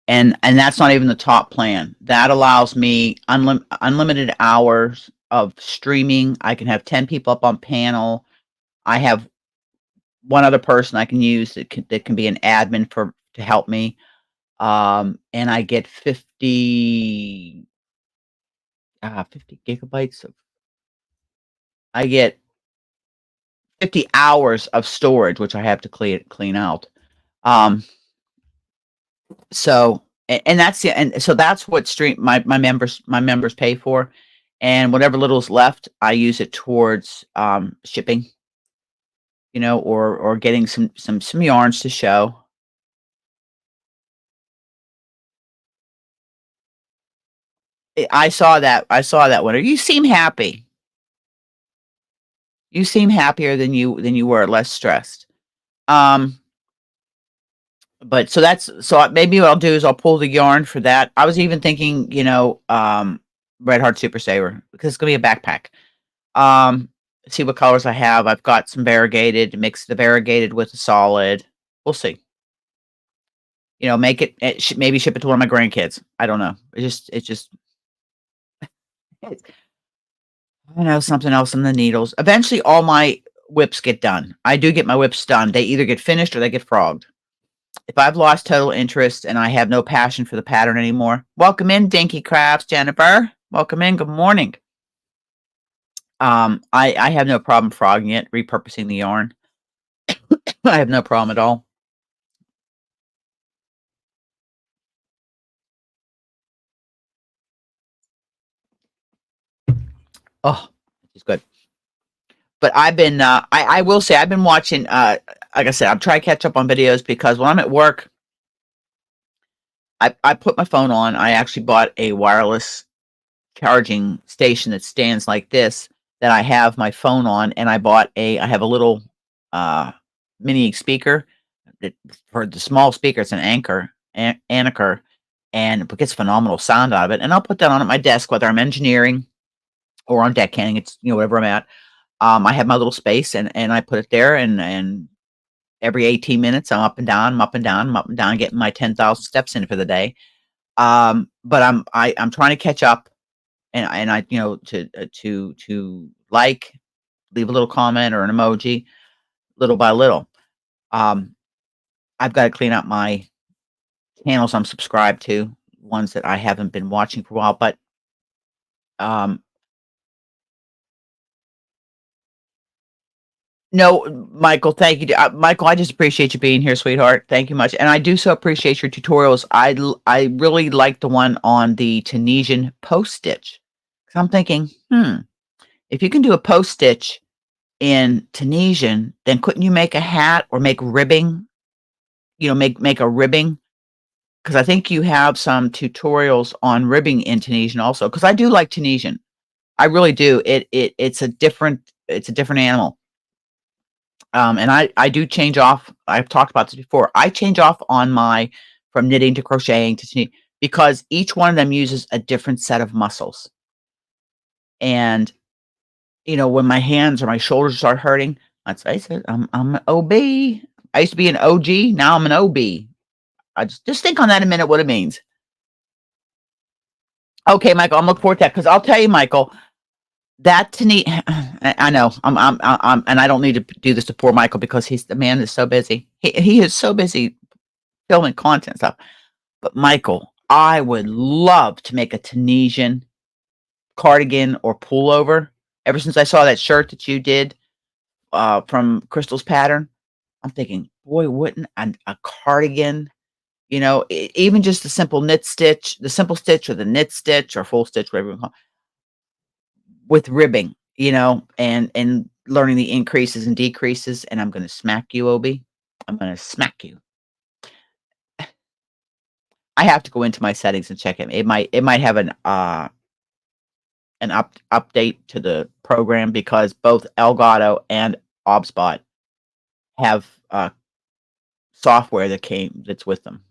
And that's not even the top plan. That allows me unlimited hours of streaming. I can have 10 people up on panel. I have one other person I can use that can be an admin to help me. And I get 50 gigabytes of. I get 50 hours of storage, which I have to clean out. So and that's so that's what my members pay for, and whatever little's left, I use it towards shipping, or getting some yarns to show. I saw that Winter. You seem happy. You seem happier than you were, less stressed. But so maybe what I'll do is I'll pull the yarn for that. I was even thinking, Red Heart Super Saver, because it's gonna be a backpack. See what colors I have. I've got some variegated, mix the variegated with the solid. We'll see. Make it, maybe ship it to one of my grandkids. I don't know. It's just I know something else in the needles. Eventually all my whips get done. I do get my whips done. They either get finished or they get frogged. If I've lost total interest and I have no passion for the pattern anymore, welcome in, Dinky Crafts, Jennifer. Welcome in. Good morning. I have no problem frogging it, repurposing the yarn. I have no problem at all. Oh, she's good. But I've been, I will say, I've been watching. Like I said, I'm trying to catch up on videos because when I'm at work, I put my phone on. I actually bought a wireless charging station that stands like this that I have my phone on, and I have a little uh, mini speaker that, for the small speaker. It's an Anker, and it gets phenomenal sound out of it. And I'll put that on at my desk, whether I'm engineering or on deckhanting. It's wherever I'm at. I have my little space, and I put it there, and every 18 minutes I'm up and down, I'm up and down, I'm up and down, getting my 10,000 steps in for the day. But I'm trying to catch up, and I to like, leave a little comment or an emoji, little by little. Um, I've got to clean up my channels I'm subscribed to, ones that I haven't been watching for a while. But um, no, Michael, thank you. Michael, I just appreciate you being here, sweetheart. Thank you much, and I do so appreciate your tutorials. I really like the one on the Tunisian post stitch. 'Cause I'm thinking, if you can do a post stitch in Tunisian, then couldn't you make a hat or make ribbing? Make a ribbing, because I think you have some tutorials on ribbing in Tunisian also. Because I do like Tunisian, I really do. It's a different animal. And I do change off. I've talked about this before. I change off on my from knitting to crocheting to because each one of them uses a different set of muscles. And when my hands or my shoulders start hurting, let's face it, I'm an OB. I used to be an OG. Now I'm an OB. I just think on that a minute what it means. Okay, Michael, I'm looking forward to that because I'll tell you, Michael, that to me, I know and I don't need to do this to poor Michael because the man is so busy. He is so busy filming content stuff. But Michael, I would love to make a Tunisian cardigan or pullover. Ever since I saw that shirt that you did from Crystal's Pattern, I'm thinking, boy, wouldn't a cardigan, even just the simple simple stitch or the knit stitch or full stitch, whatever you call it, with ribbing, and learning the increases and decreases. And I'm going to smack you, Obi. I'm going to smack you. I have to go into my settings and check it. It might have an update to the program because both Elgato and OBSBot have software that's with them.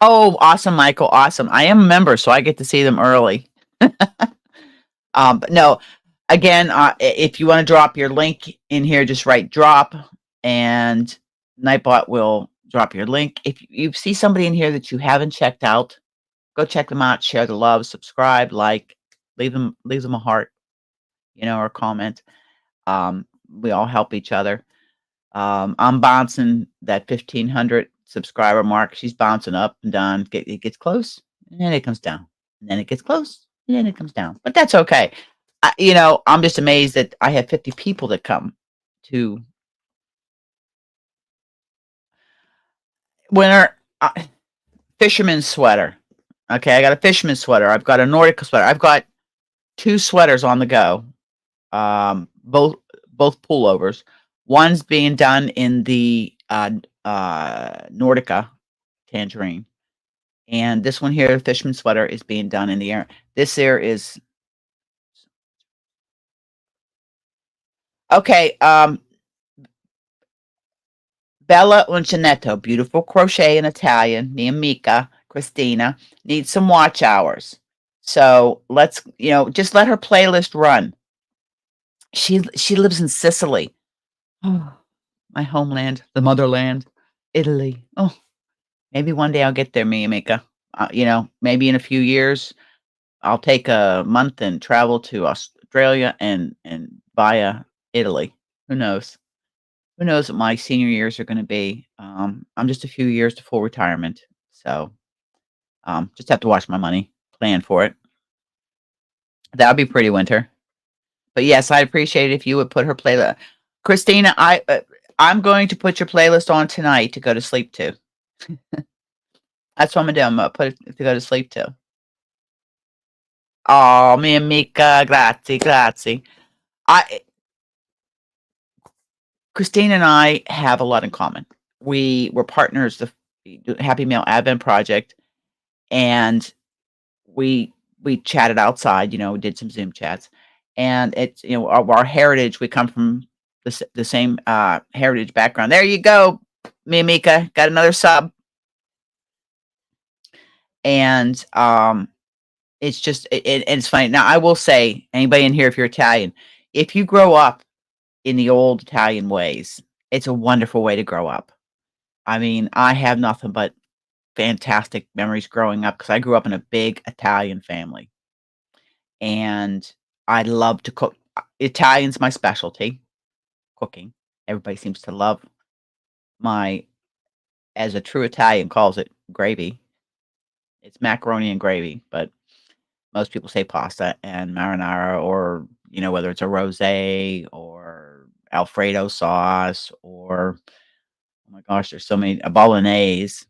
Oh, awesome, Michael! Awesome. I am a member, so I get to see them early. But no, again, if you want to drop your link in here, just write drop, and Nightbot will drop your link. If you see somebody in here that you haven't checked out, go check them out. Share the love, subscribe, like, leave them a heart, or a comment. We all help each other. I'm bouncing that 1,500 subscriber mark. She's bouncing up and down. It gets close, and then it comes down, and then it gets close, and then it comes down. But that's okay. I'm just amazed that I have 50 people that come to winter fisherman's sweater. Okay, I got a fisherman's sweater. I've got a Nordica sweater. I've got 2 sweaters on the go. Both pullovers. One's being done in the Nordica tangerine, and this one here, the fisherman sweater, is being done in the air. This here is okay. Bella Uncinetto, beautiful crochet in Italian. Me and Mika, Christina need some watch hours. So let's just let her playlist run. She lives in Sicily. Oh, my homeland, the motherland, Italy. Oh, maybe one day I'll get there, me and Mika. Maybe in a few years, I'll take a month and travel to Australia and via Italy. Who knows? Who knows what my senior years are going to be? I'm just a few years to full retirement, so just have to watch my money, plan for it. That would be pretty, Winter. But yes, I'd appreciate it if you would put her playlist. Christina, I'm going to put your playlist on tonight to go to sleep to. That's what I'm gonna do. I'm gonna put it to go to sleep to. Oh, mia amica, grazie, grazie. Christine and I have a lot in common. We were partners, the Happy Meal Advent Project, and we we chatted outside, did some Zoom chats, and it's, our heritage, we come from the same, heritage background. There you go, Mia Mika, got another sub. And, it's just and it's funny. Now, I will say, anybody in here, if you're Italian, if you grow up in the old Italian ways, it's a wonderful way to grow up. I mean, I have nothing but fantastic memories growing up because I grew up in a big Italian family, and I love to cook. Italian's my specialty, cooking. Everybody seems to love my, as a true Italian calls it, gravy. It's macaroni and gravy, but most people say pasta and marinara, or, whether it's a rosé or Alfredo sauce, or, oh my gosh, there's so many, a bolognese.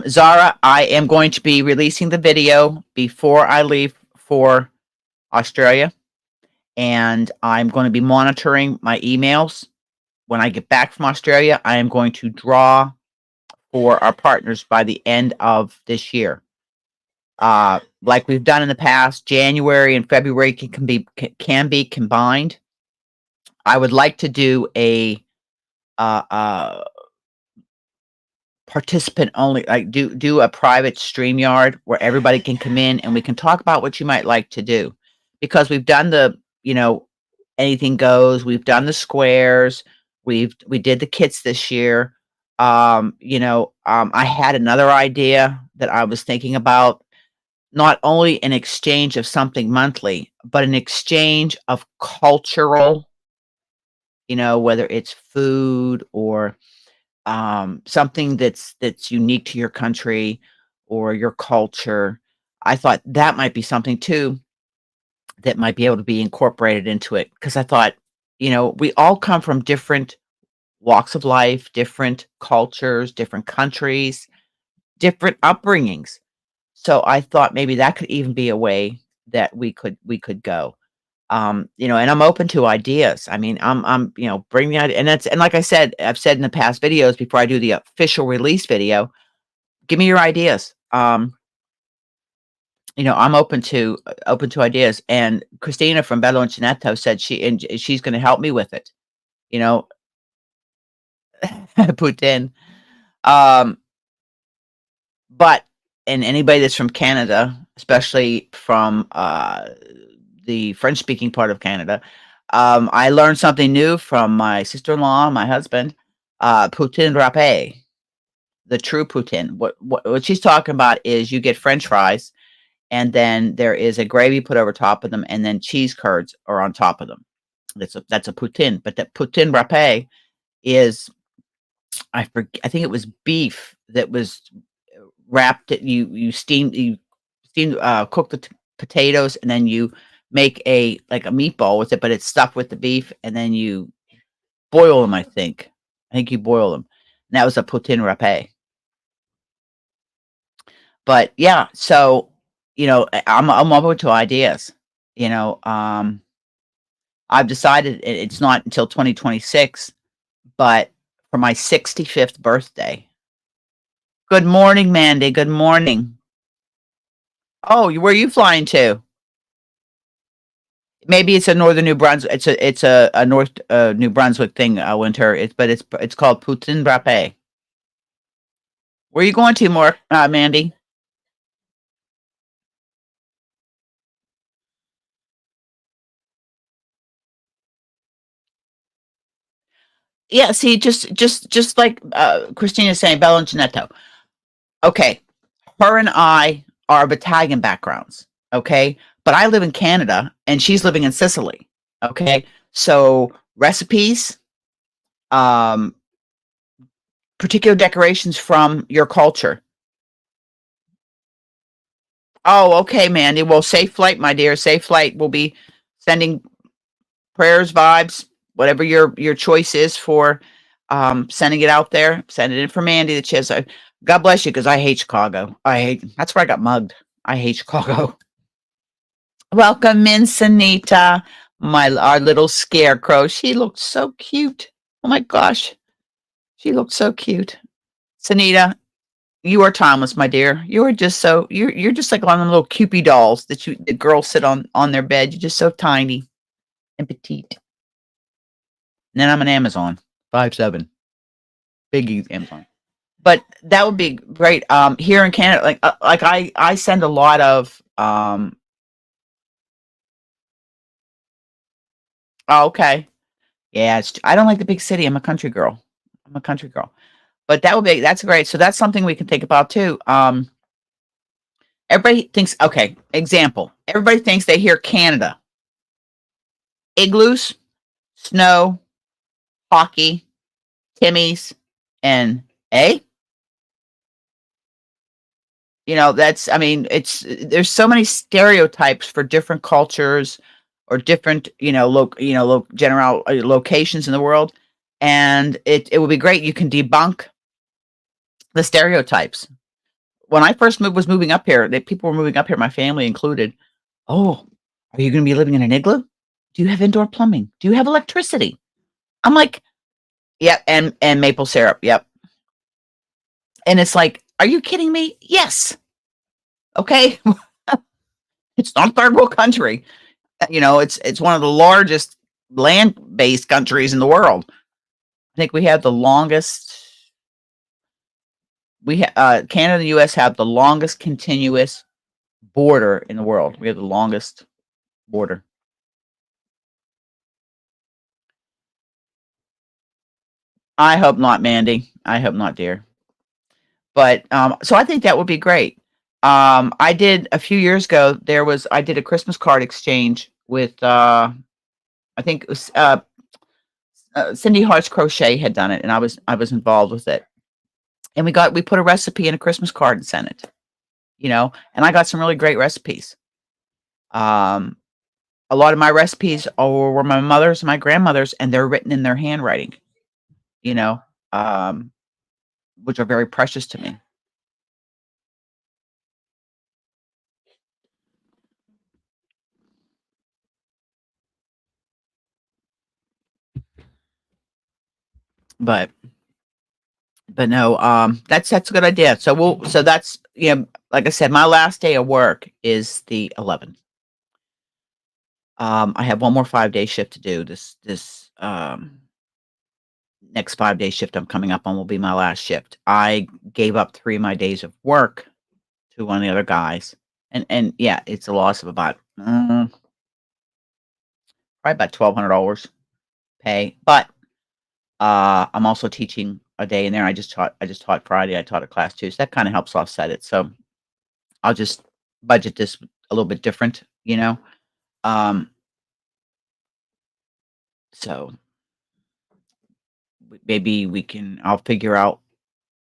Zara, I am going to be releasing the video before I leave for Australia, and I'm going to be monitoring my emails. When I get back from Australia, I am going to draw for our partners by the end of this year. Like we've done in the past, January and February can be combined. I would like to do a participant only, like do a private StreamYard where everybody can come in and we can talk about what you might like to do. Because we've done the, anything goes, we've done the squares, we did the kits this year. I had another idea that I was thinking about, not only an exchange of something monthly, but an exchange of cultural, whether it's food or something that's unique to your country or your culture. I thought that might be something too that might be able to be incorporated into it, because I thought, we all come from different walks of life, different cultures, different countries, different upbringings. So I thought maybe that could even be a way that we could go. And I'm open to ideas. I mean, bring the idea, and like I said, I've said in the past videos before I do the official release video, give me your ideas. I'm open to ideas. And Christina from Bello Uncinetto said she's going to help me with it. You know, Putin. Um, but and anybody that's from Canada, especially from the French speaking part of Canada, I learned something new from my sister-in-law, my husband, poutine râpé, the true poutine. What she's talking about is you get French fries, and then there is a gravy put over top of them, and then cheese curds are on top of them. That's a poutine, but that poutine râpé is, I think it was beef that was wrapped it you cook the potatoes, and then you make a like a meatball with it, but it's stuffed with the beef, and then you boil them, I think you boil them, and that was a poutine râpé. But yeah, so, I'm open to ideas, you know, I've decided it's not until 2026, but for my 65th birthday. Good morning, Mandy, good morning. Oh, where are you flying to? Maybe it's a Northern New Brunswick. It's a North New Brunswick thing, Winter. It's called Poutine Râpé. Where are you going to, more, Mandy? Yeah, see, just like Christina's saying, Bella Janetto. Okay, her and I are of Italian backgrounds. Okay, but I live in Canada and she's living in Sicily. Okay, so recipes, um, particular decorations from your culture. Oh, okay, Mandy. Well, safe flight, my dear. Safe flight. We'll be sending prayers, vibes, whatever your choice is for sending it out there. Send it in for Mandy. That she has God bless you, because I hate Chicago. That's where I got mugged. I hate Chicago. Welcome in, Sanita, our little scarecrow. She looked so cute. Oh my gosh, she looked so cute. Sanita, you are timeless, my dear. You are just so you're just like one of the little Cupid dolls the girls sit on their bed. You're just so tiny and petite. And then I'm an Amazon 5'7", big Amazon. But that would be great. Here in Canada, like I send a lot of Oh, okay. Yeah, I don't like the big city. I'm a country girl. I'm a country girl. But that's great. So that's something we can think about too. Everybody thinks, okay, example. Everybody thinks they hear Canada. Igloos, snow, hockey, Timmy's, and there's so many stereotypes for different cultures or different, general locations in the world. And it would be great. You can debunk the stereotypes. When I first was moving up here, people were moving up here, my family included. Oh, are you going to be living in an igloo? Do you have indoor plumbing? Do you have electricity? I'm like, yep, and maple syrup, yep. And it's like, are you kidding me? Yes. Okay. It's not a third world country. It's one of the largest land-based countries in the world. I think we have the longest. Canada and the U.S. have the longest continuous border in the world. We have the longest border. I hope not, Mandy. I hope not, dear. But so I think that would be great. I did a few years ago. I did a Christmas card exchange with I think it was Cindy Hart's Crochet had done it, and I was involved with it. And we put a recipe in a Christmas card and sent it. And I got some really great recipes. A lot of my recipes were my mother's and my grandmother's, and they're written in their handwriting. You know, um, which are very precious to me. But no, that's a good idea. So that's like I said, my last day of work is the 11th. I have one more 5-day shift to do. This next 5-day shift I'm coming up on will be my last shift. I gave up 3 of my days of work to one of the other guys, and yeah, it's a loss of about probably about $1,200 pay. But I'm also teaching a day in there. I just taught Friday. I taught a class too, so that kind of helps offset it. So I'll just budget this a little bit different, Um, so maybe I'll figure out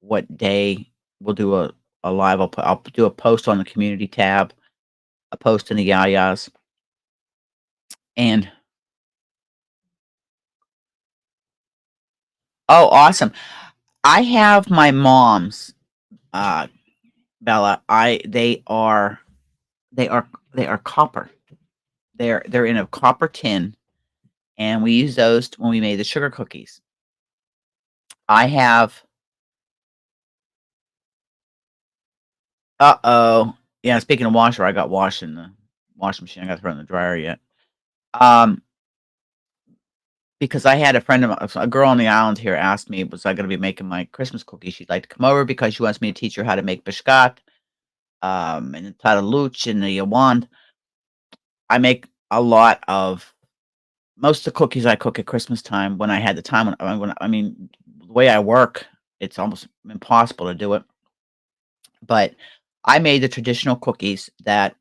what day we'll do a live. I'll do a post on the community tab, a post in the Yayas, and oh, awesome! I have my mom's, Bella. They are copper. They're in a copper tin, and we use those when we made the sugar cookies. I have. Uh-oh. Yeah, speaking of washer, I got washed in the washing machine. I got to throw it in the dryer yet. Because I had a girl on the island here asked me, was I going to be making my Christmas cookies? She'd like to come over because she wants me to teach her how to make biscuit, and the taraluch and the yawand. I make a lot of most of the cookies I cook at Christmas time when I had the time. The way I work, it's almost impossible to do it. But I made the traditional cookies that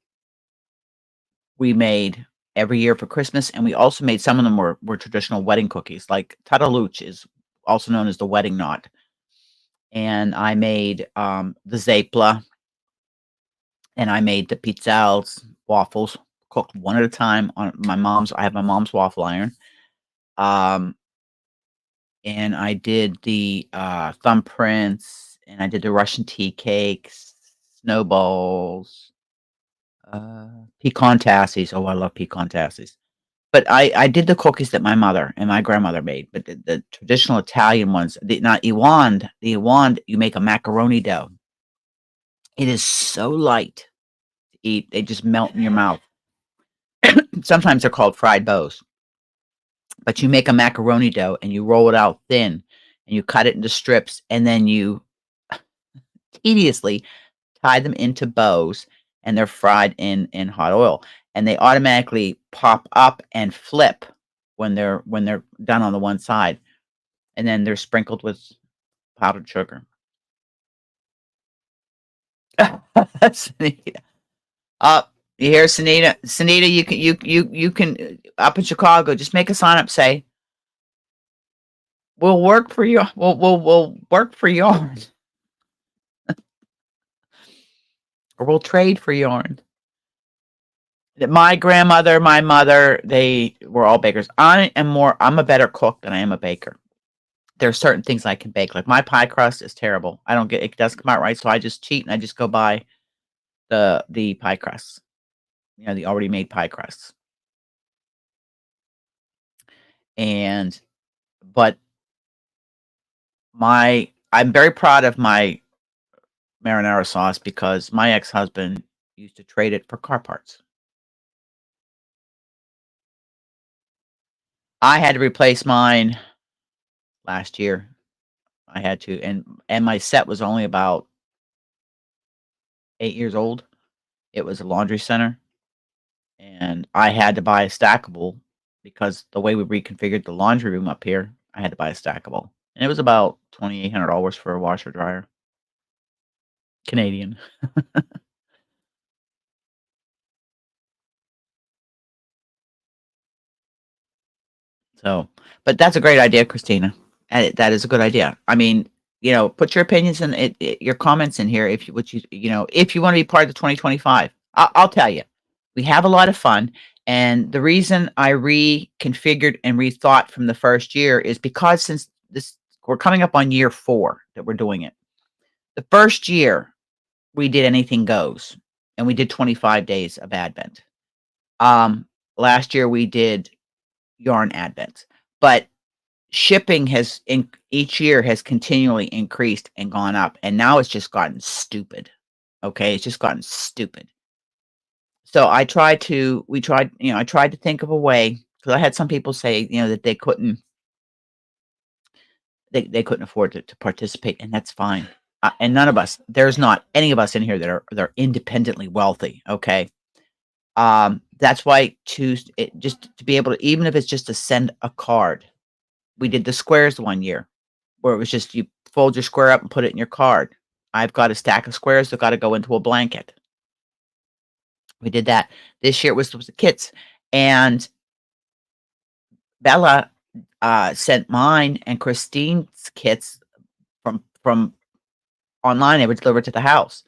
we made every year for Christmas, and we also made some of them were traditional wedding cookies, like taraluch is also known as the wedding knot. And I made the zepla, and I made the pizzelles, waffles, cooked one at a time on I have my mom's waffle iron. And I did the thumbprints and I did the Russian tea cakes, snowballs, pecan tassies. Oh, I love pecan tassies. But I did the cookies that my mother and my grandmother made, but the traditional Italian ones, not Iwand. The Iwand, you make a macaroni dough. It is so light to eat; they just melt in your mouth. Sometimes they're called fried bows, but you make a macaroni dough and you roll it out thin, and you cut it into strips, and then you tediously tie them into bows, and they're fried in hot oil, and they automatically pop up and flip when they're done on the one side, and then they're sprinkled with powdered sugar. Sunita. Uh, you hear Sunita? Sunita, you can up in Chicago, just make a sign up, say, "We'll work for you. We'll work for yarn, or we'll trade for yarn." My grandmother, my mother, they were all bakers. I'm a better cook than I am a baker. There are certain things I can bake. Like my pie crust is terrible. I don't get it doesn't come out right, so I just cheat and I just go buy the pie crusts. The already made pie crusts. And but I'm very proud of my marinara sauce because my ex-husband used to trade it for car parts. I had to replace mine last year. I had to, and my set was only about 8 years old. It was a laundry center, and I had to buy a stackable because the way we reconfigured the laundry room up here, I had to buy a stackable, and it was about $2,800 for a washer dryer, Canadian. So, but that's a great idea, Christina. That is a good idea. I mean, put your opinions and your comments in here if you what if you want to be part of the 2025. I'll tell you, we have a lot of fun, and the reason I reconfigured and rethought from the first year is because since we're coming up on year 4 that we're doing it. The first year we did anything goes, and we did 25 days of Advent. Last year we did yarn Advent, but shipping each year has continually increased and gone up, and now it's just gotten stupid. Okay, it's just gotten stupid. So I tried to think of a way because I had some people say, that they couldn't afford to participate, and that's fine. And there's not any of us in here that are independently wealthy. Okay, that's why I choose it just to be able to, even if it's just to send a card. We did the squares one year where it was just you fold your square up and put it in your card. I've got a stack of squares that got to go into a blanket. We did that. This year was the kits, and Bella sent mine and Christine's kits from online. They were delivered to the house,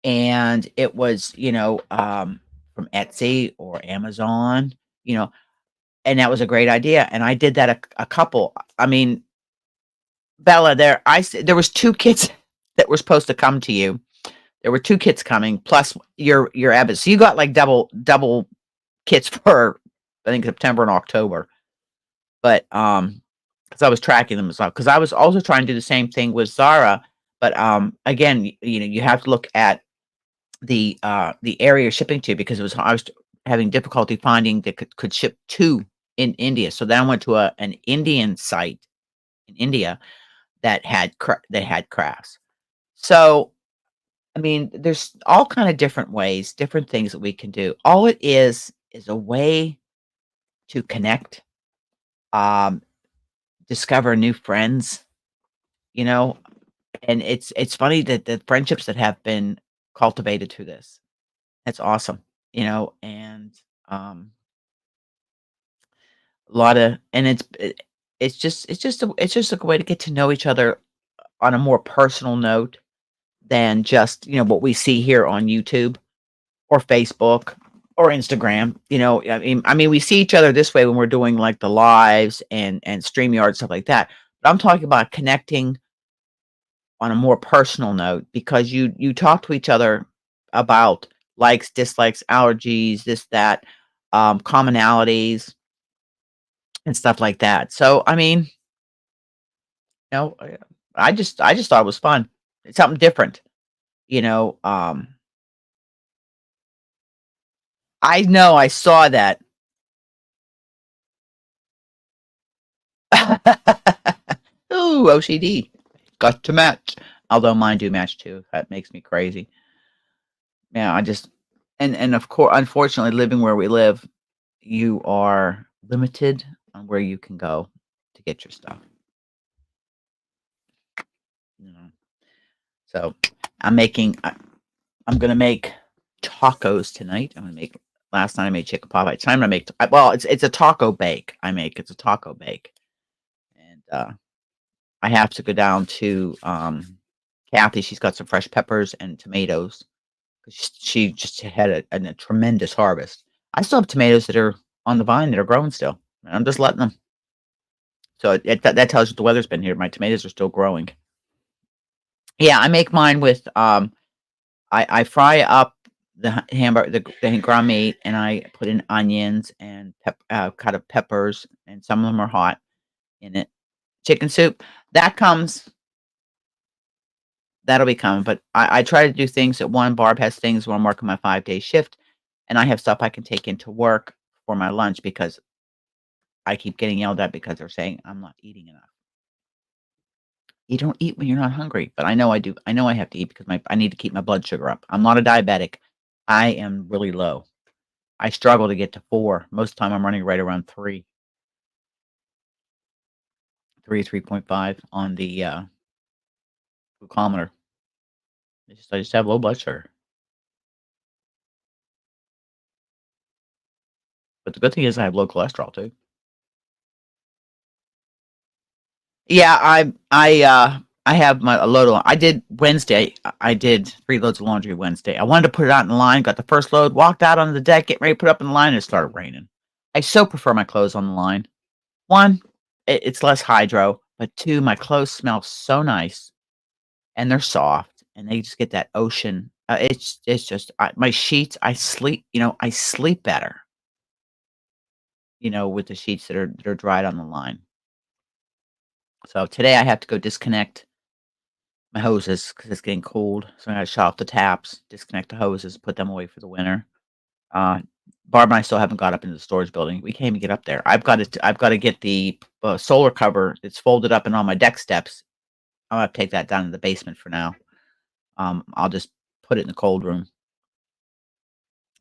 and it was from Etsy or Amazon, and that was a great idea. And I did that a couple. I mean, Bella, there was 2 kits that were supposed to come to you. There were 2 kits coming plus your Abbott. So you got like double kits for I think September and October. But because I was tracking them as well, because I was also trying to do the same thing with Zara. But again, you have to look at the area you're shipping to because I was having difficulty finding that could ship to in India. So then I went to an Indian site in India that had crafts. So I mean, there's all kind of different ways, different things that we can do. All it is a way to connect, um, discover new friends, you know, and it's funny that the friendships that have been cultivated through this. That's awesome, and um, a lot of and it's just a way to get to know each other on a more personal note than just what we see here on YouTube or Facebook or Instagram. I mean, we see each other this way when we're doing like the lives and StreamYard stuff like that. But I'm talking about connecting on a more personal note because you talk to each other about likes, dislikes, allergies, this, that, commonalities and stuff like that. So, I mean, know, I just thought it was fun. It's something different, you know. I know I saw that. Ooh, OCD. Got to match. Although mine do match too. That makes me crazy. Yeah, I just and of course, unfortunately, living where we live, you are limited on where you can go to get your stuff. You know. So I'm gonna make tacos tonight. I'm gonna make last night I made chicken pot pie. Time I make well, it's a taco bake I make. It's a taco bake. And I have to go down to Kathy. She's got some fresh peppers and tomatoes. 'Cause she just had a tremendous harvest. I still have tomatoes that are on the vine that are growing still. And I'm just letting them. So that tells you the weather's been here. My tomatoes are still growing. Yeah, I make mine with I fry up the hamburger, the ground meat, and I put in onions and cut up peppers, and some of them are hot in it. Chicken soup that comes, that'll be coming. But I try to do things at one. Barb has things where I'm working my 5 day shift, and I have stuff I can take into work for my lunch because I keep getting yelled at because they're saying I'm not eating enough. You don't eat when you're not hungry, but I know I do. I know I have to eat because I need to keep my blood sugar up. I'm not a diabetic. I am really low. I struggle to get to 4. Most of the time, I'm running right around 3, 3.5 on the, glucometer. I just have low blood sugar. But the good thing is I have low cholesterol too. Yeah, I have a load of I did Wednesday, I did 3 loads of laundry Wednesday. I wanted to put it out in the line, got the first load, walked out onto the deck, getting ready to put it up in the line, and it started raining. I so prefer my clothes on the line. 1, it's less hydro, but 2, my clothes smell so nice, and they're soft, and they just get that ocean it's just my sheets, I sleep better, with the sheets that are dried on the line. So today I have to go disconnect my hoses because it's getting cold, so I gotta shut off the taps, disconnect the hoses, put them away for the winter. Uh, Barb and I still haven't got up into the storage building. We can't even get up there. I've gotta get the, solar cover. It's folded up and on my deck steps. I'm gonna take that down to the basement for now. I'll just put it in the cold room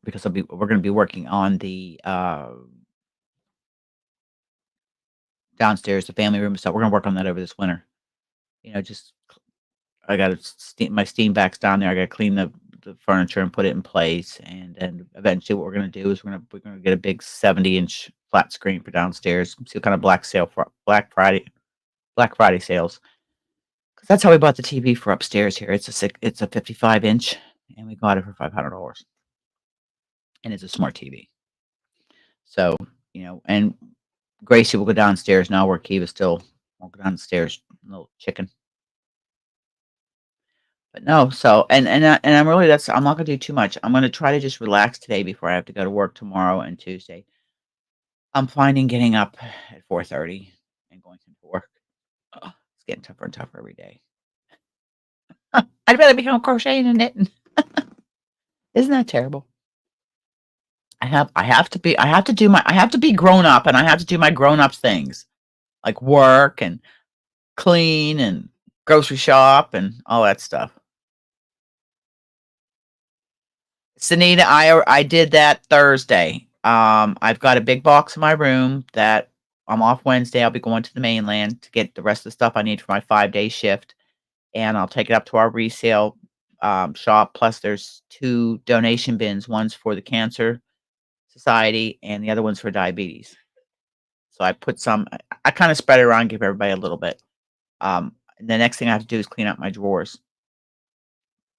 because we're gonna be working on the, downstairs, the family room, so we're gonna work on that over this winter. Just I gotta steam my steam back's down there. I gotta clean the furniture and put it in place, and then eventually what we're gonna do is we're gonna get a big 70-inch flat screen for downstairs. See what kind of Black Friday sales. 'Cause that's how we bought the TV for upstairs here. It's a 55-inch, and we got it for $500, and it's a smart TV. So, and Gracie will go downstairs now where Kiva still won't go downstairs, little chicken. But no, so and I'm really I'm not gonna do too much. I'm gonna try to just relax today before I have to go to work tomorrow and Tuesday. I'm finding getting up at 4:30 and going into work. Ugh, it's getting tougher and tougher every day. I'd rather be home crocheting and knitting. Isn't that terrible? I have to be grown up and I have to do my grown up things like work and clean and grocery shop and all that stuff. Sunita, I did that Thursday. I've got a big box in my room that I'm off Wednesday. I'll be going to the mainland to get the rest of the stuff I need for my 5 day shift, and I'll take it up to our resale shop. Plus, there's 2 donation bins. One's for the Cancer Society, and the other one's for diabetes. So I put some. I kind of spread it around, give everybody a little bit. The next thing I have to do is clean out my drawers.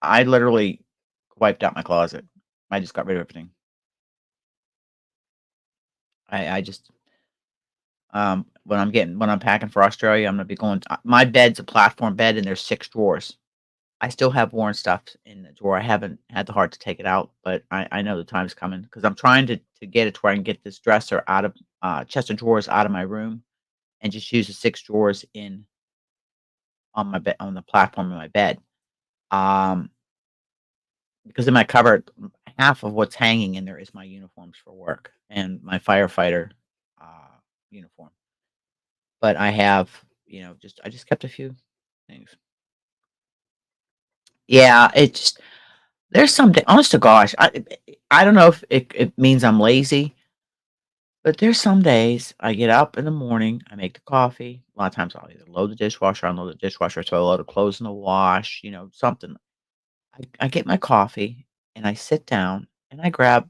I literally wiped out my closet. I just got rid of everything. I just when I'm packing for Australia, I'm gonna be going. My bed's a platform bed, and there's 6 drawers. I still have worn stuff in the drawer. I haven't had the heart to take it out, but I know the time's coming because I'm trying to get it to where I can get this dresser out of chest of drawers out of my room and just use the 6 drawers in on my bed on the platform of my bed. Um, because in my cupboard, half of what's hanging in there is my uniforms for work and my firefighter uniform. But I have, I just kept a few things. Yeah, it just there's some day honest to gosh, I don't know if it means I'm lazy, but there's some days I get up in the morning, I make the coffee. A lot of times I'll either load the dishwasher, unload the dishwasher, throw a load of clothes in the wash, something. I get my coffee and I sit down and I grab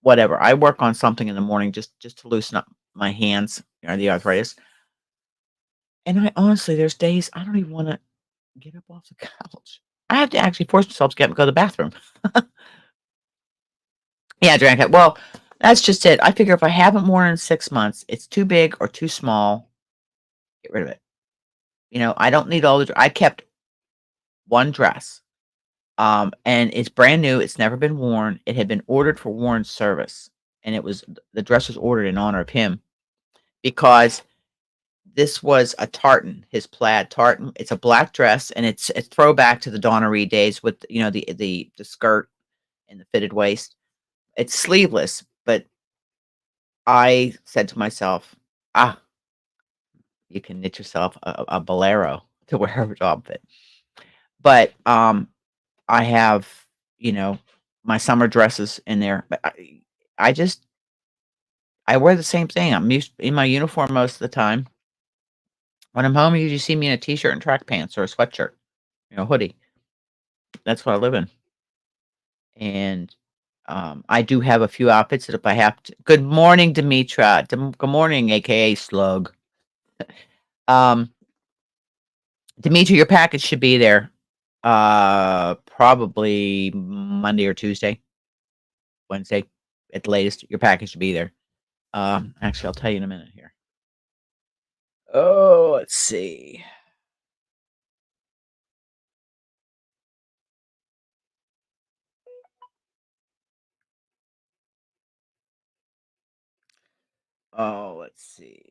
whatever. I work on something in the morning just to loosen up my hands or the arthritis. And I honestly, there's days I don't even want to get up off the couch. I have to actually force myself to get up and go to the bathroom. Yeah, drank it. Well, that's just it. I figure if I haven't worn in 6 months, it's too big or too small. Get rid of it. I don't need all the. I kept one dress, and it's brand new. It's never been worn. It had been ordered for Warren's service, and the dress was ordered in honor of him because this was a tartan, his plaid tartan. It's a black dress, and it's a throwback to the Donna Reed days with the skirt and the fitted waist. It's sleeveless, but I said to myself, "Ah, you can knit yourself a bolero to wear over top of it." But, I have, you know, my summer dresses in there, but I just I wear the same thing. I'm used in my uniform most of the time. When I'm home, you usually see me in a t-shirt and track pants or a sweatshirt, hoodie. That's what I live in. And, I do have a few outfits that if I have to Good morning, Demetra. Good morning, AKA Slug. Um, Demetra, your package should be there, probably Monday or Tuesday, Wednesday at the latest. Your package should be there. Actually, I'll tell you in a minute here. Oh, let's see. Oh, let's see.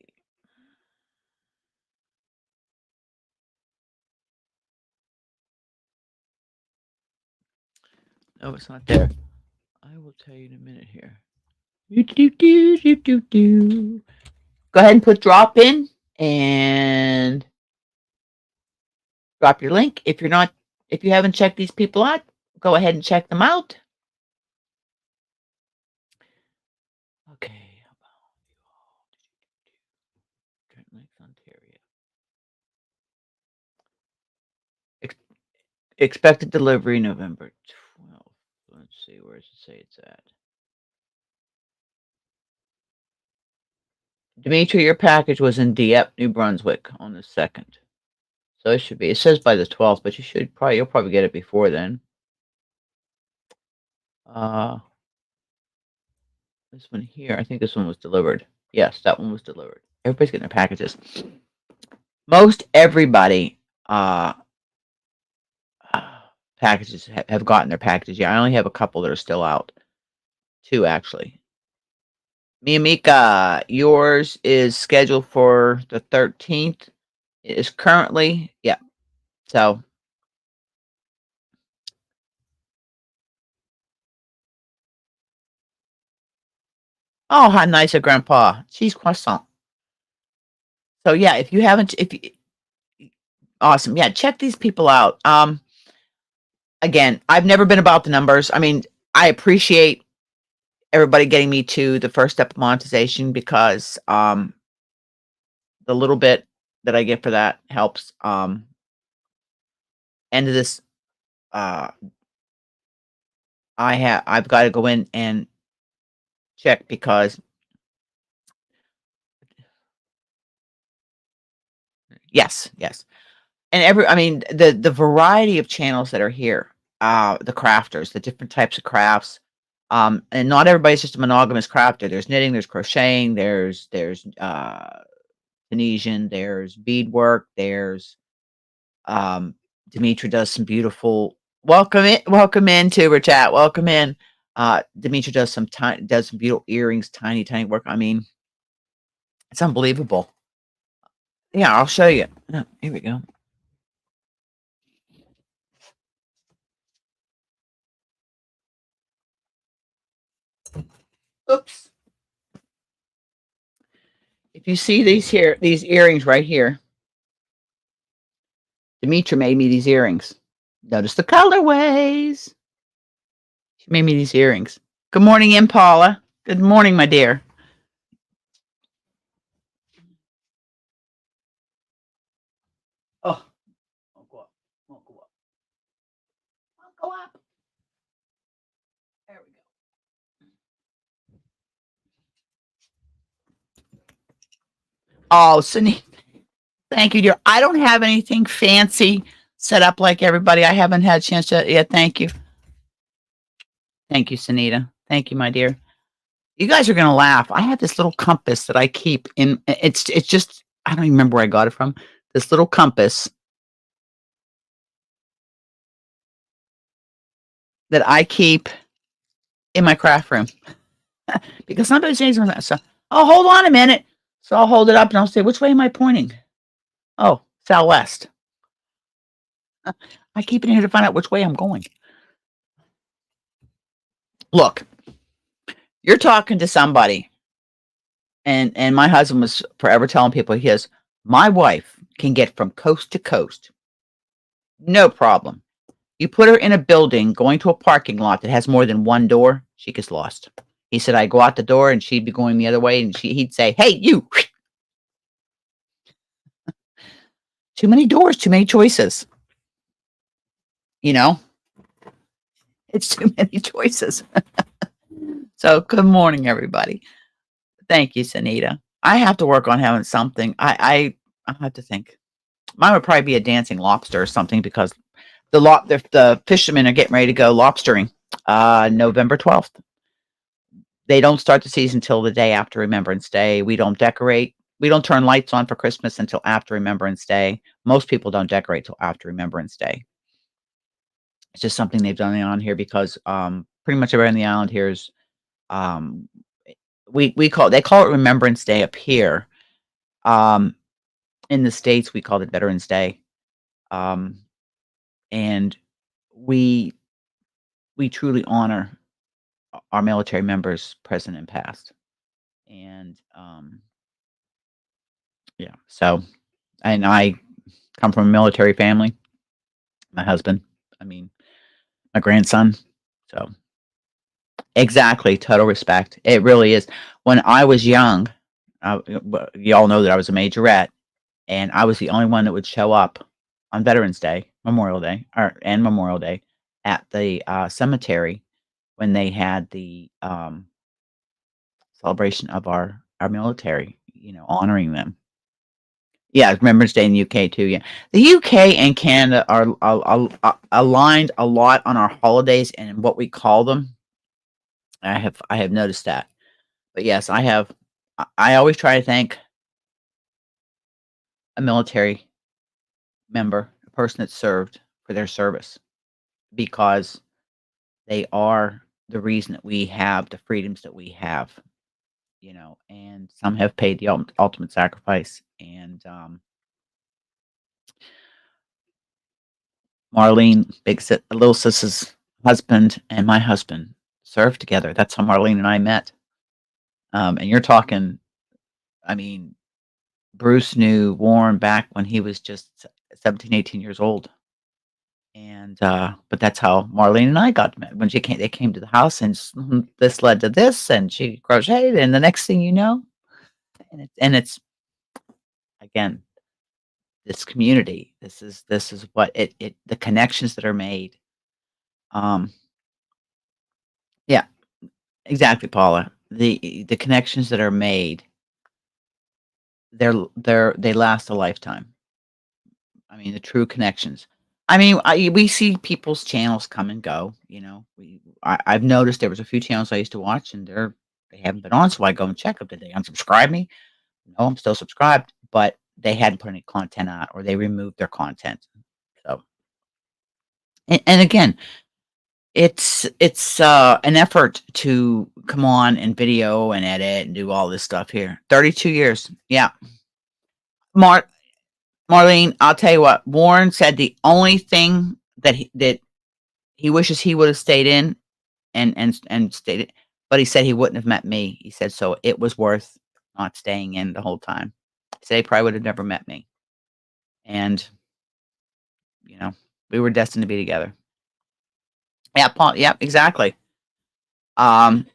No, it's not there. I will tell you in a minute here. Do, do, do, do, do, do. Go ahead and put drop in and drop your link. If you haven't checked these people out, go ahead and check them out. Okay. How about Trent Lakes, Ontario? Expected delivery November 12th. Let's see, where does it say it's at? Dimitri, your package was in Dieppe, New Brunswick on the 2nd. So it should be. It says by the 12th, but you'll probably get it before then. This one here, I think this one was delivered. Yes, that one was delivered. Everybody's getting their packages. Most everybody packages have gotten their packages. Yeah, I only have a couple that are still out. 2 actually. Miyamika, yours is scheduled for the 13th. It is currently, yeah. So oh, how nice of grandpa. Cheese croissant. So yeah, if you haven't if you awesome. Yeah, check these people out. Again, I've never been about the numbers. I mean, I appreciate everybody getting me to the first step of monetization because the little bit that I get for that helps. End of this uh I've got to go in and check because yes, yes. And I mean the variety of channels that are here, the crafters, the different types of crafts. And not everybody's just a monogamous crafter. There's knitting, there's crocheting, there's Tunisian, there's beadwork, there's Demetra does some beautiful welcome in to chat. Welcome in. Demetra does some beautiful earrings, tiny work. I mean, it's unbelievable. Yeah, I'll show you. Oh, here we go. Oops. If you see these earrings right here, Demetra made me these earrings. Notice the colorways. She made me these earrings. Good morning, Impala. Good morning, my dear. Oh, won't go up. Won't go up. Won't go up. There we go. Oh, Sunny. Thank you, dear. I don't have anything fancy set up like everybody. I haven't had a chance to yet. Thank you. Thank you, Sunita. Thank you, my dear. You guys are gonna laugh. I have this little compass that I keep in. It's just I don't even remember where I got it from. This little compass that I keep in my craft room because sometimes things are so. Oh, hold on a minute. So I'll hold it up and I'll say, which way am I pointing? Oh, southwest. I keep it in here to find out which way I'm going. Look, you're talking to somebody, and my husband was forever telling people my wife can get from coast to coast, no problem. You put her in a building going to a parking lot that has more than one door, she gets lost. He said, I'd go out the door and she'd be going the other way, and he'd say, hey, you. Too many doors, too many choices. You know, it's too many choices. So good morning, everybody. Thank you, Sanita. I have to work on having something. I have to think. Mine would probably be a dancing lobster or something because the fishermen are getting ready to go lobstering November 12th. They don't start the season till the day after Remembrance Day. We don't decorate. We don't turn lights on for Christmas until after Remembrance Day. Most people don't decorate till after Remembrance Day. It's just something they've done on here because pretty much everywhere on the island here is they call it Remembrance Day up here. In the States, we call it Veterans Day. And we truly honor our military members, present and past. And yeah, so, and I come from a military family. My husband, my grandson. So, exactly, total respect. It really is. When I was young, you all know that I was a majorette, and I was the only one that would show up on Veterans Day, Memorial Day, at the cemetery when they had the celebration of our military, honoring them. Yeah, Remembrance Day in the UK too. Yeah, the UK and Canada are aligned a lot on our holidays and what we call them. I have noticed that, but yes, I have. I always try to thank a military member, a person that served, for their service because they are the reason that we have the freedoms that we have. And some have paid the ultimate sacrifice. And Marlene, little sis's husband, and my husband served together. That's how Marlene and I met. And you're talking, I mean, Bruce knew Warren back when he was just 17, 18 years old. And but that's how Marlene and I got met. When they came to the house, and this led to this, and she crocheted, and the next thing you know, and it's again, this community. This is what the connections that are made. Yeah, exactly, Paula. The connections that are made, they last a lifetime. I mean, the true connections. I mean, we see people's channels come and go. I've noticed there was a few channels I used to watch, and they haven't been on, so I go and check them. Did they unsubscribe me? No, I'm still subscribed. but they hadn't put any content out or they removed their content. So, and again, it's an effort to come on and video and edit and do all this stuff here. 32 years. Yeah. Mar Marlene, I'll tell you what, Warren said the only thing that he wishes he would have stayed in and stayed it, but he said he wouldn't have met me. He said, "So it was worth not staying in the whole time." He said he probably would have never met me. And, you know, we were destined to be together. Yeah, Paul, yeah, exactly. Um,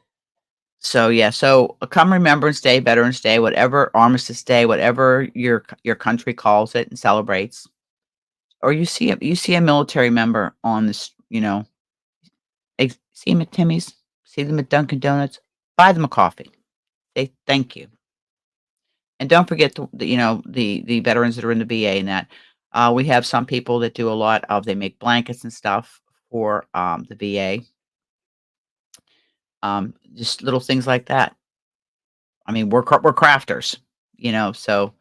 so yeah, so come Remembrance Day, Veterans Day, whatever, Armistice Day, whatever your country calls it and celebrates, or you see a military member on this, see them at Timmy's, see them at Dunkin' Donuts, buy them a coffee. Say thank you. And don't forget the veterans that are in the VA and that. We have some people that do a lot of they make blankets and stuff for, the VA, just little things like that. I mean, we're crafters, so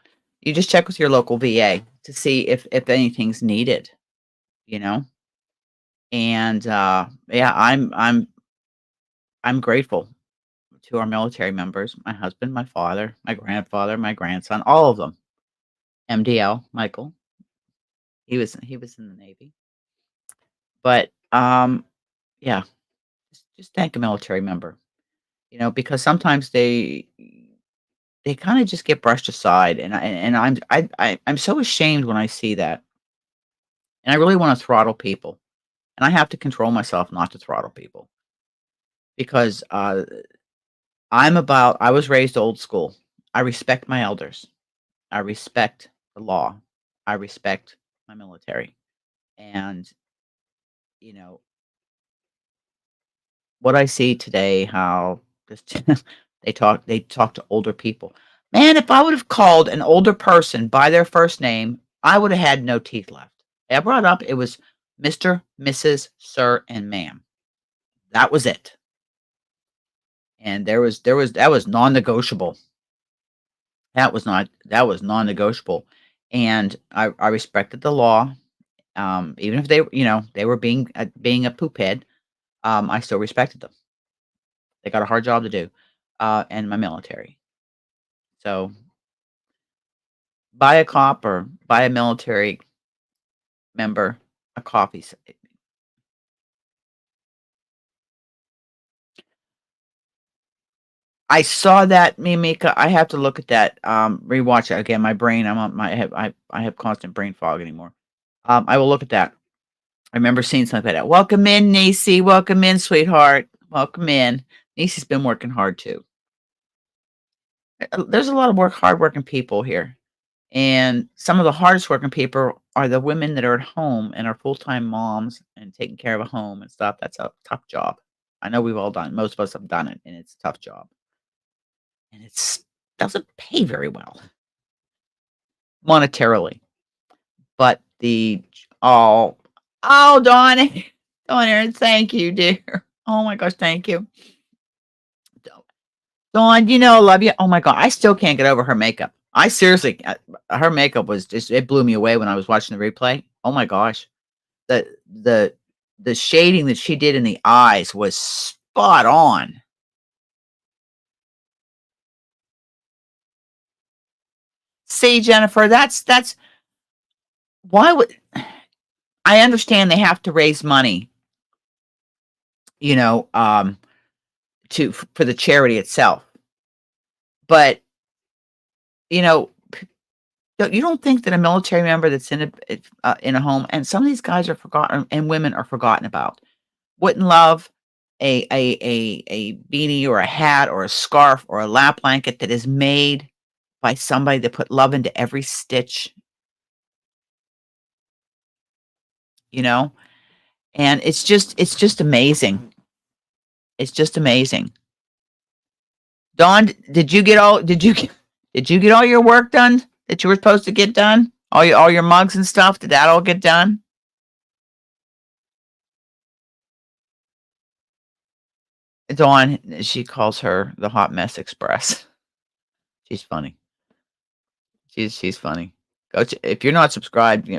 you just check with your local VA to see if anything's needed, you know? And, yeah, I'm grateful to our military members, my husband, my father, my grandfather, my grandson, all of them. MDL, Michael, he was in the Navy. But, yeah, just thank a military member, because sometimes they kinda just get brushed aside, I'm so ashamed when I see that, and I really wanna throttle people, and I have to control myself not to throttle people because, I was raised old school. I respect my elders. I respect the law. I respect my military, and, you know, what I see today, how just they talk to older people. Man, if I would have called an older person by their first name, I would have had no teeth left. I brought up it was Mr., Mrs., Sir, and Ma'am. That was it. And there was that was non-negotiable. That was non-negotiable. And I respected the law. Even if they were being a poop head, I still respected them. They got a hard job to do, and my military. So, buy a cop or buy a military member a coffee. I saw that, Mimika. I have to look at that, rewatch it again. My brain, I'm on my I have constant brain fog anymore. I will look at that. I remember seeing something like that. Welcome in, Nisi. Welcome in, sweetheart. Welcome in. Nisi's been working hard too. There's a lot of hardworking people here. And some of the hardest working people are the women that are at home and are full-time moms and taking care of a home and stuff. That's a tough job. I know we've all done most of us have done it, and it's a tough job. And it's doesn't pay very well monetarily. But oh, Dawn, Dawn, Erin, thank you, dear. Oh my gosh, thank you. Dawn, I love you. Oh my god, I still can't get over her makeup. I seriously, her makeup was just it blew me away when I was watching the replay. Oh my gosh. The the the shading that she did in the eyes was spot on. See, Jennifer, that's why would I understand they have to raise money, you know, um, for the charity itself. But, you know, you don't think that a military member that's in a home and some of these guys are forgotten and women are forgotten about, wouldn't love a beanie or a hat or a scarf or a lap blanket that is made by somebody that put love into every stitch, you know? And it's just amazing. It's just amazing. Dawn, did you get all your work done that you were supposed to get done? All your mugs and stuff, did that all get done? Dawn, she calls her the Hot Mess Express. She's funny. She's funny. If you're not subscribed,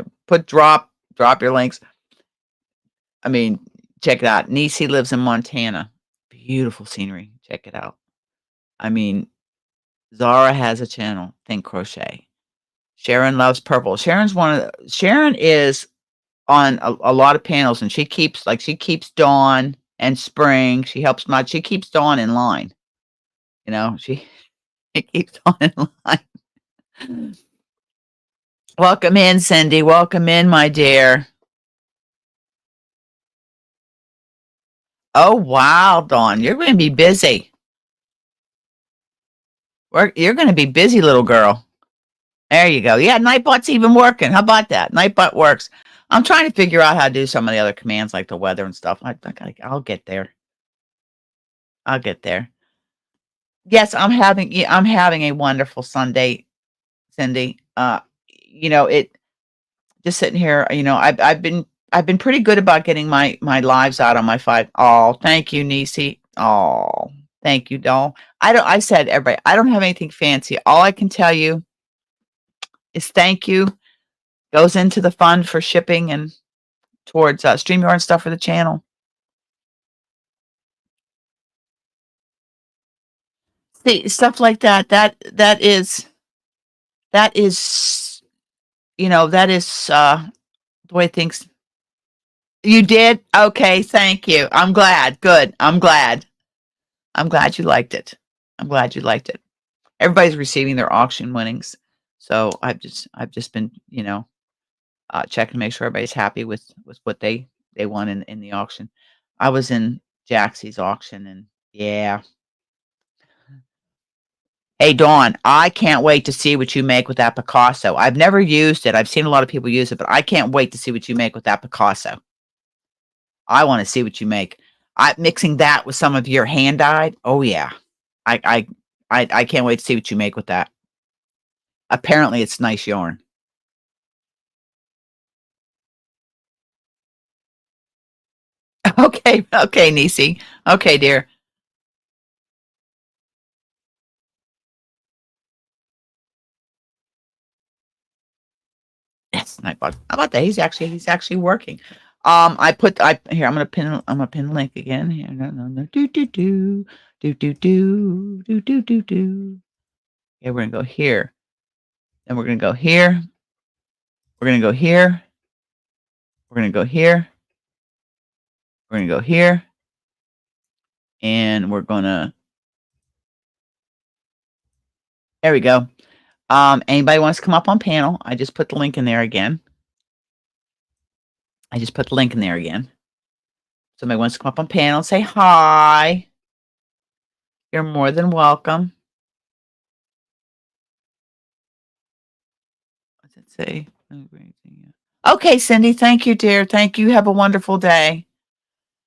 drop your links. I mean, check it out. Niecy lives in Montana. Beautiful scenery. Check it out. I mean, Zara has a channel, Think Crochet. Sharon loves purple. Sharon is on a lot of panels, and she keeps Dawn and Spring. She keeps Dawn in line. She keeps Dawn in line. Welcome in, Cindy. Welcome in, my dear. Oh, wow, Dawn. You're going to be busy. You're going to be busy, little girl. There you go. Yeah, Nightbot's even working. How about that? Nightbot works. I'm trying to figure out how to do some of the other commands like the weather and stuff. I'll get there. I'll get there. Yes, I'm having a wonderful Sunday, Cindy. It just sitting here, I've been pretty good about getting my lives out on my 5. Oh, thank you, Niecy. Oh, thank you, doll. I said everybody, I don't have anything fancy. All I can tell you is thank you. Goes into the fund for shipping and towards StreamYard and stuff for the channel. See, stuff like that. That is that is the way things. You did? Okay, thank you. I'm glad. Good. I'm glad you liked it. I'm glad you liked it. Everybody's receiving their auction winnings. So I've just been, checking to make sure everybody's happy with what they won in the auction. I was in Jaxie's auction, and yeah. Hey, Dawn, I can't wait to see what you make with that Picasso. I've never used it. I've seen a lot of people use it, but I can't wait to see what you make with that Picasso. I want to see what you make. Mixing that with some of your hand dyed. Oh yeah, I can't wait to see what you make with that. Apparently, it's nice yarn. Okay, Niecy. Okay, dear. Yes, Nightbot. How about that? He's actually working. I'm gonna pin the link again here. No. Do. Okay, we're gonna go here. Then we're gonna go here. We're gonna go here. We're gonna go here. We're gonna go here. And we're gonna. There we go. Anybody wants to come up on panel? I just put the link in there again. Somebody wants to come up on panel and say hi. You're more than welcome. What's it say? Okay, Cindy. Thank you, dear. Thank you. Have a wonderful day.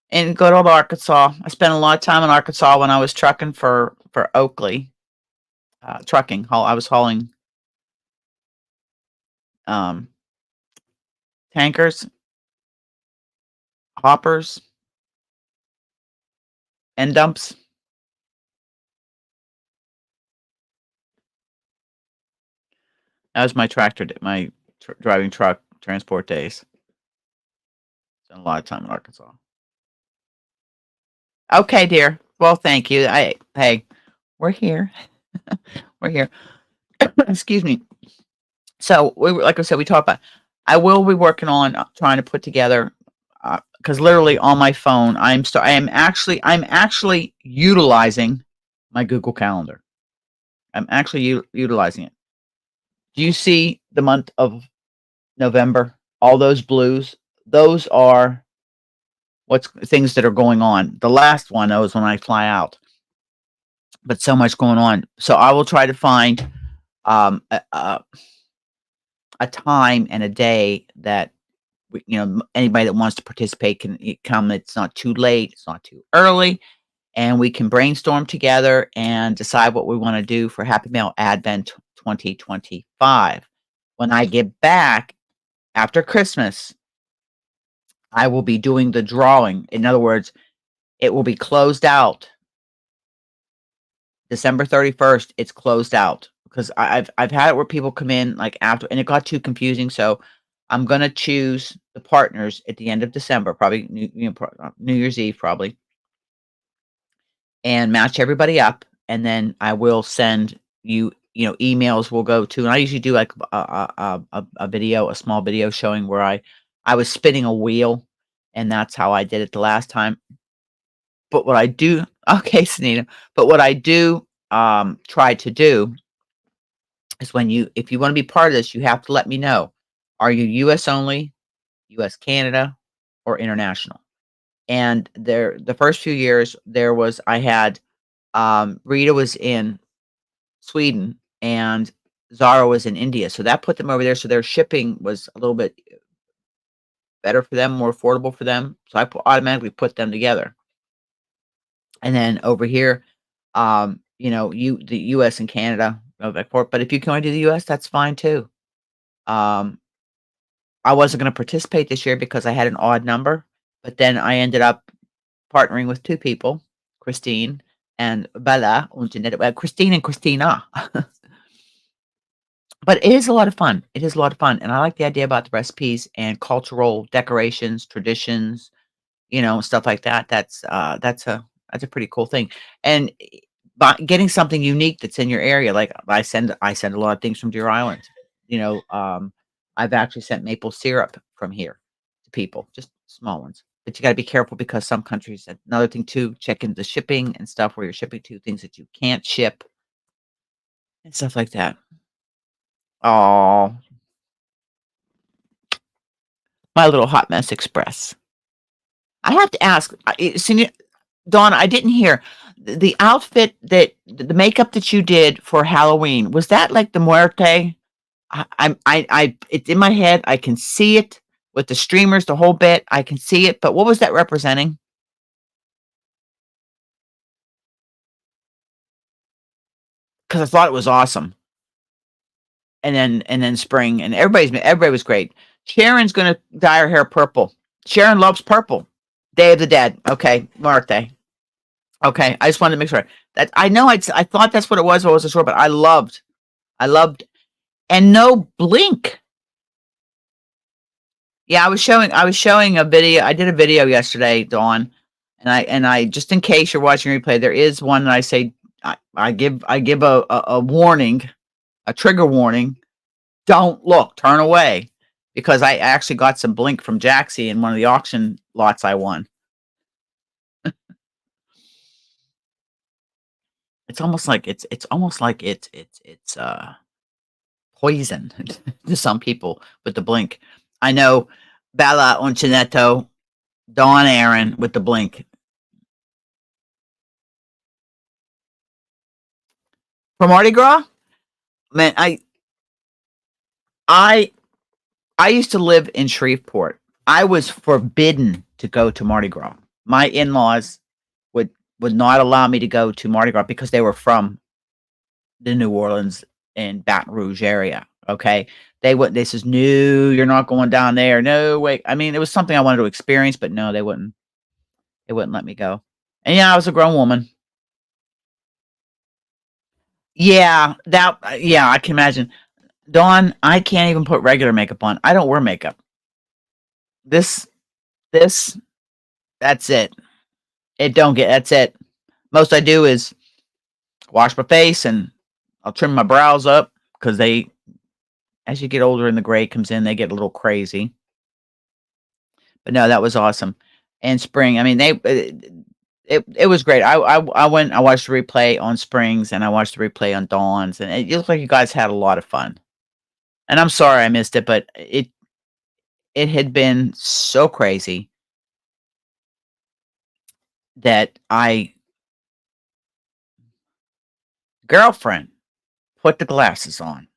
In good old Arkansas. I spent a lot of time in Arkansas when I was trucking for Oakley. Trucking. I was hauling tankers, hoppers, end dumps. That was my driving truck transport days. Spent a lot of time in Arkansas. Okay, dear. Well, thank you. Hey, we're here. We're here. Excuse me. So like I said, we talked about. I will be working on trying to put together because literally on my phone, I'm actually utilizing my Google Calendar. I'm actually utilizing it. Do you see the month of November? All those blues. Those are things that are going on. The last one is when I fly out. But so much going on. So I will try to find a time and a day that anybody that wants to participate can come. It's not too late. It's not too early. And we can brainstorm together and decide what we want to do for Happy Mail Advent 2025. When I get back after Christmas, I will be doing the drawing. In other words, it will be closed out. December 31st, it's closed out. because I've had it where people come in like after, and it got too confusing. So I'm gonna choose the partners at the end of December, probably New Year's Eve, probably, and match everybody up, and then I will send you, emails will go to, and I usually do like a video, a small video showing where I was spinning a wheel, and that's how I did it the last time. But what I do, okay, Sunita, but what I do try to do is if you want to be part of this, you have to let me know. Are you US only, US, Canada, or international? And the first few years I had Rita was in Sweden and Zara was in India. So that put them over there. So their shipping was a little bit better for them, more affordable for them. So I automatically put them together. And then over here, the US and Canada, but if you can only do the US, that's fine too. I wasn't going to participate this year because I had an odd number, but then I ended up partnering with two people, Christine and Bella, Christine and Christina. But it is a lot of fun. It is a lot of fun, and I like the idea about the recipes and cultural decorations, traditions, stuff like that. That's a pretty cool thing, and by getting something unique that's in your area, like I send a lot of things from Deer Island. I've actually sent maple syrup from here to people, just small ones. But you got to be careful because some countries. Another thing too, check into shipping and stuff where you're shipping to things that you can't ship and stuff like that. Oh, my little hot mess express. I have to ask, Dawn, I didn't hear the outfit the makeup that you did for Halloween. Was that like the Muerte? It's in my head. I can see it with the streamers, the whole bit. I can see it, but what was that representing? Because I thought it was awesome. And then spring, and everybody was great. Sharon's gonna dye her hair purple. Sharon loves purple. Day of the Dead. Okay, Muerte. Okay, I just wanted to make sure that I know. I thought that's what it was. I wasn't sure, but I loved, and no blink. Yeah, I was showing a video. I did a video yesterday, Dawn, and I just in case you're watching replay, there is one that I say I give a warning, a trigger warning. Don't look, turn away, because I actually got some blink from Jaxie in one of the auction lots I won. It's almost like it's poison to some people with the blink. I know Bella Uncinetto, Dawn Aaron with the blink. For Mardi Gras? Man, I used to live in Shreveport. I was forbidden to go to Mardi Gras. My in-laws would not allow me to go to Mardi Gras because they were from the New Orleans and Baton Rouge area. Okay. They says, no, you're not going down there. No way. I mean, it was something I wanted to experience, but no, they wouldn't let me go. And yeah, I was a grown woman. Yeah, I can imagine. Dawn, I can't even put regular makeup on. I don't wear makeup. This, that's it. That's it. Most I do is wash my face and I'll trim my brows up because as you get older and the gray comes in, they get a little crazy. But no, that was awesome. And spring, I mean, it was great. I went, I watched the replay on Springs and I watched the replay on Dawns, and it looked like you guys had a lot of fun. And I'm sorry I missed it, but it had been so crazy that girlfriend, put the glasses on.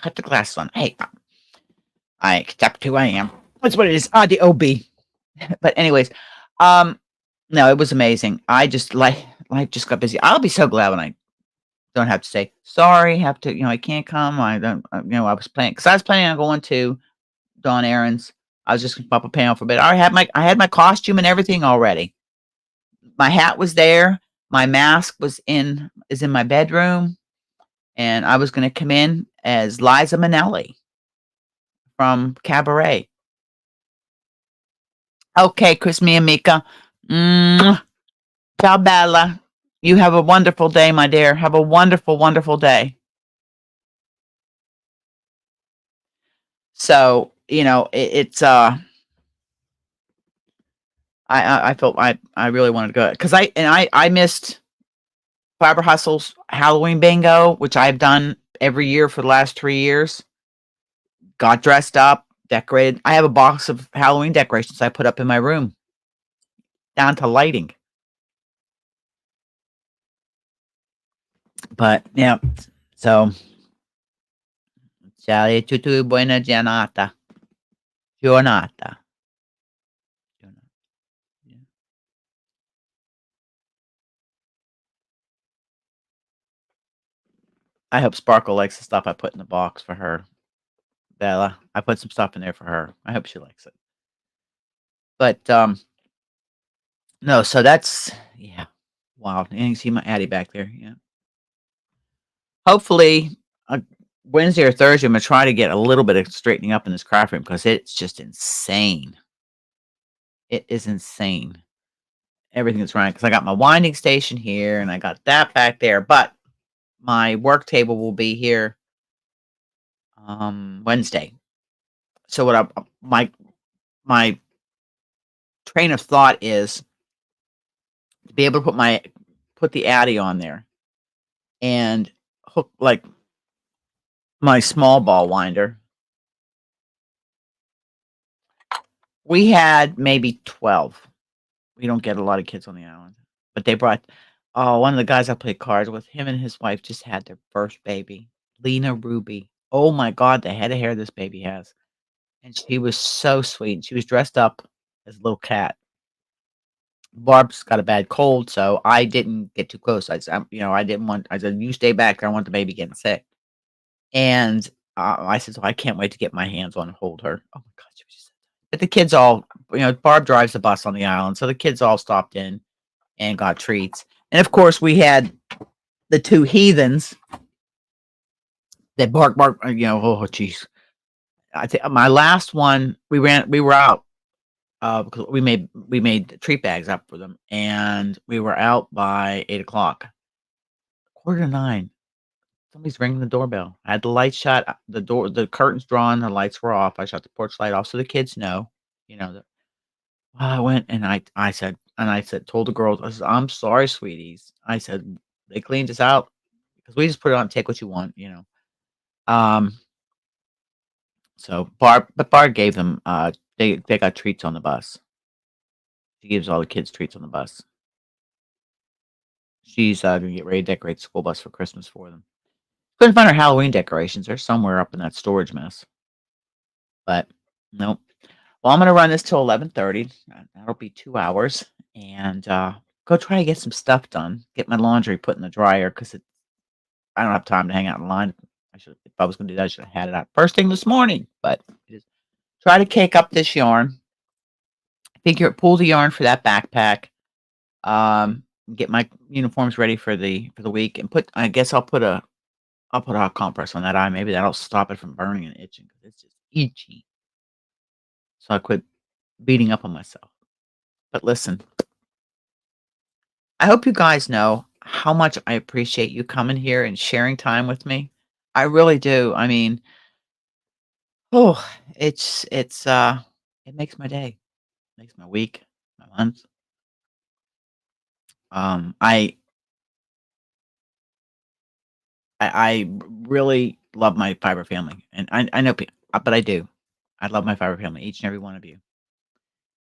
Put the glasses on. Hey, I accept who I am. That's what it is. The OB. But anyways, no, it was amazing. I just life just got busy. I'll be so glad when I don't have to say sorry. Have to, I can't come. I don't. I was planning because I was planning on going to Dawn Aaron's. I was just gonna pop a panel for a bit. I had my costume and everything already. My hat was there. My mask is in my bedroom, and I was gonna come in as Liza Minnelli from Cabaret. Okay, Chris, me and Mika. Mwah. Ciao, Bella. You have a wonderful day, my dear. Have a wonderful, wonderful day. So, it's I felt I really wanted to go because I missed Fiber Hustle's Halloween bingo, which I've done every year for the last 3 years. Got dressed up, decorated. I have a box of Halloween decorations I put up in my room, down to lighting. But yeah, so ciao tutti, buona giornata. Giornata. Yeah. I hope Sparkle likes the stuff I put in the box for her. Bella, I put some stuff in there for her. I hope she likes it. But no, so that's yeah. Wow. And you can see my Addie back there. Yeah. Hopefully, Wednesday or Thursday, I'm gonna try to get a little bit of straightening up in this craft room because it's just insane. It is insane. Everything that's running because I got my winding station here and I got that back there, but my work table will be here Wednesday. So what my train of thought is to be able to put the Addy on there and hook like my small ball winder. We had maybe 12. We don't get a lot of kids on the island, but they brought one of the guys I played cards with, him and his wife just had their first baby, Lena Ruby. Oh my god, the head of hair this baby has. And she was so sweet. She was dressed up as a little cat. Barb's got a bad cold, so I didn't get too close. I said, I didn't want. I said, "You stay back. I don't want the baby getting sick." And I said, "So I can't wait to get my hands on and hold her." Oh my god, she was just. But the kids all, Barb drives the bus on the island, so the kids all stopped in and got treats. And of course, we had the two heathens that bark. Oh, jeez. I think my last one, we were out because we made treat bags up for them, and we were out by 8:00, 8:45. Somebody's ringing the doorbell. I had the lights shut, the curtains drawn, the lights were off. I shut the porch light off so the kids know, that. I went and told the girls, I said, "I'm sorry, sweeties." I said, "They cleaned us out because we just put it on, take what you want." Um, so Barb gave them, they got treats on the bus. She gives all the kids treats on the bus. She's gonna get ready to decorate the school bus for Christmas for them. Couldn't find her Halloween decorations. They're somewhere up in that storage mess. But nope. Well, I'm gonna run this till 11:30. That'll be 2 hours, and go try to get some stuff done. Get my laundry put in the dryer because I don't have time to hang out in line. If I was gonna do that, I should have had it out first thing this morning. But just try to cake up this yarn. Pull the yarn for that backpack. Get my uniforms ready for the week, and I guess I'll put a hot compress on that eye. Maybe that'll stop it from burning and itching because it's just itchy. So I quit beating up on myself. But listen, I hope you guys know how much I appreciate you coming here and sharing time with me. I really do. I mean, oh, it makes my day, makes my week, my month. I I really love my fiber family, and I know, but I do. I love my fiber family, each and every one of you,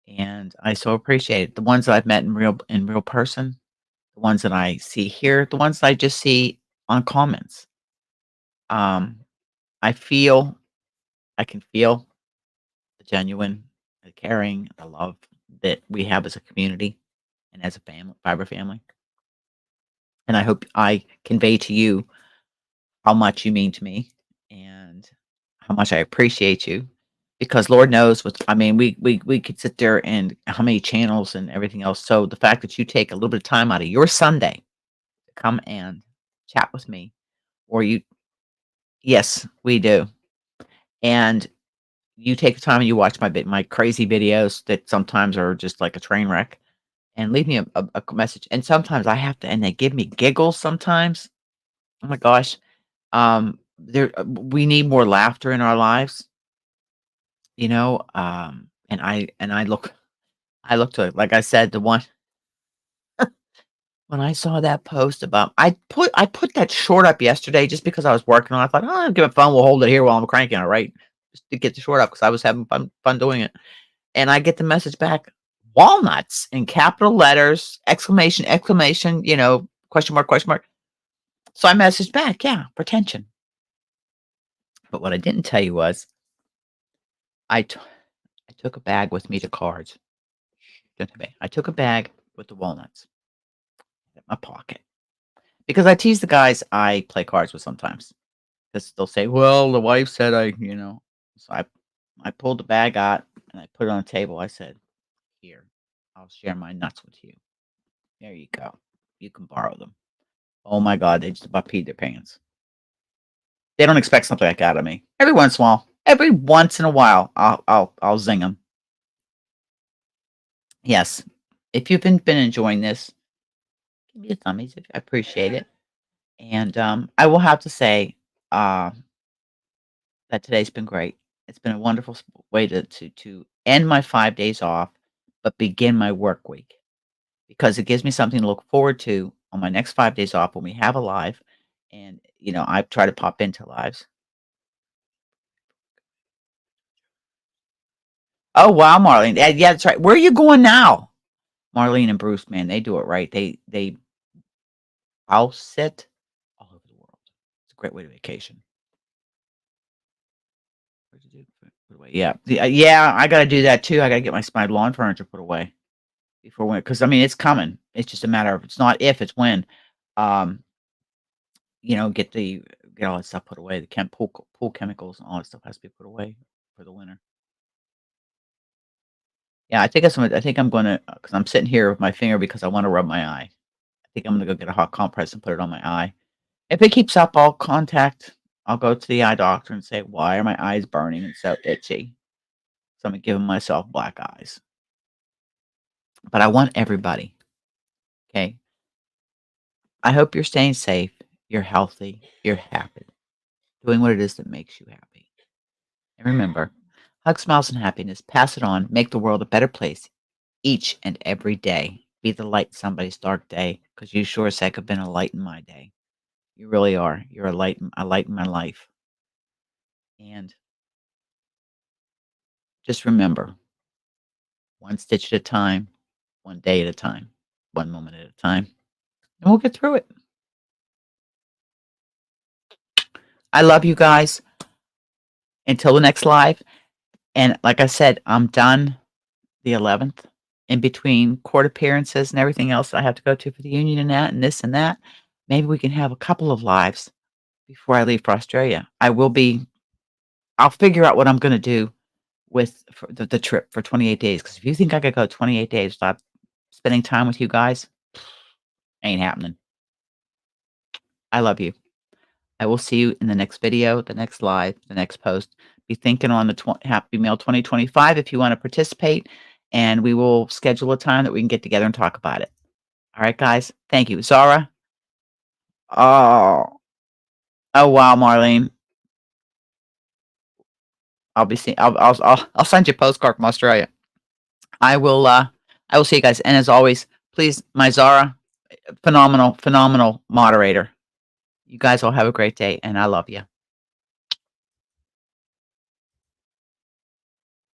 and I so appreciate it. The ones that I've met in real person, the ones that I see here, the ones that I just see on comments. Um, I feel, I can feel the genuine, the caring, the love that we have as a community and as a family, fiber family, and I hope I convey to you how much you mean to me and how much I appreciate you because Lord knows I mean, we could sit there and how many channels and everything else. So the fact that you take a little bit of time out of your Sunday to come and chat with me or you yes, we do. And you take the time and you watch my crazy videos that sometimes are just like a train wreck, and leave me a message, and sometimes I have to and they give me giggles sometimes. Oh my gosh. We need more laughter in our lives, and I look to it. Like I said, the one when I saw that post about I put that short up yesterday just because I was working on it. I thought, "Oh, I'll give it fun. We'll hold it here while I'm cranking it, right?" Just to get the short up because I was having fun doing it. And I get the message back, "Walnuts," in capital letters, exclamation, exclamation, question mark, question mark. So I messaged back, "Yeah, pretension." But what I didn't tell you was I t I took a bag with me to cards. I took a bag with the walnuts in my pocket because I tease the guys I play cards with sometimes. 'Cause they'll say, "Well, the wife said I." So I pulled the bag out and I put it on the table. I said, "Here, I'll share my nuts with you. There you go. You can borrow them." Oh my god, they just about peed their pants. They don't expect something like that out of me. Every once in a while, I'll zing them. Yes. If you've been enjoying this, give me a thumbs if I appreciate it. And, I will have to say, uh, that today's been great. It's been a wonderful way to end my 5 days off, but begin my work week because it gives me something to look forward to on my next 5 days off when we have a live. And, I try to pop into lives. Oh, wow, Marlene. Yeah, that's right. Where are you going now? Marlene and Bruce, man, they do it right. They house sit all over the world. It's a great way to vacation. What'd you do? Put away. Yeah. Yeah, I gotta do that too. I gotta get my lawn furniture put away before when, because I mean, it's coming. It's just a matter of it's not if, it's when. Um, get all that stuff put away. The pool chemicals and all that stuff has to be put away for the winter. Yeah, I think I'm gonna, because I'm sitting here with my finger because I wanna rub my eye. I think I'm gonna go get a hot compress and put it on my eye. If it keeps up, I'll go to the eye doctor and say, "Why are my eyes burning and so itchy?" So I'm giving myself black eyes. But I want everybody, okay? I hope you're staying safe, you're healthy, you're happy, doing what it is that makes you happy. And remember, hug, smiles, and happiness. Pass it on. Make the world a better place each and every day. Be the light in somebody's dark day, because you sure as heck have been a light in my day. You really are. You're a light in my life. And just remember, one stitch at a time, one day at a time, one moment at a time, and we'll get through it. I love you guys. Until the next live. And like I said, I'm done the 11th. In between court appearances and everything else I have to go to for the union and that and this and that. Maybe we can have a couple of lives before I leave for Australia. I'll figure out what I'm gonna do with for the trip for 28 days. Because if you think I could go 28 days without spending time with you guys, ain't happening. I love you. I will see you in the next video, the next live, the next post. Be thinking on the Happy Mail 2025 if you want to participate, and we will schedule a time that we can get together and talk about it. All right, guys. Thank you, Zara. Oh, oh wow, Marlene. I'll be seeing. I'll send you a postcard from Australia. I will. I will see you guys. And as always, please, my Zara, phenomenal, phenomenal moderator. You guys all have a great day, and I love you.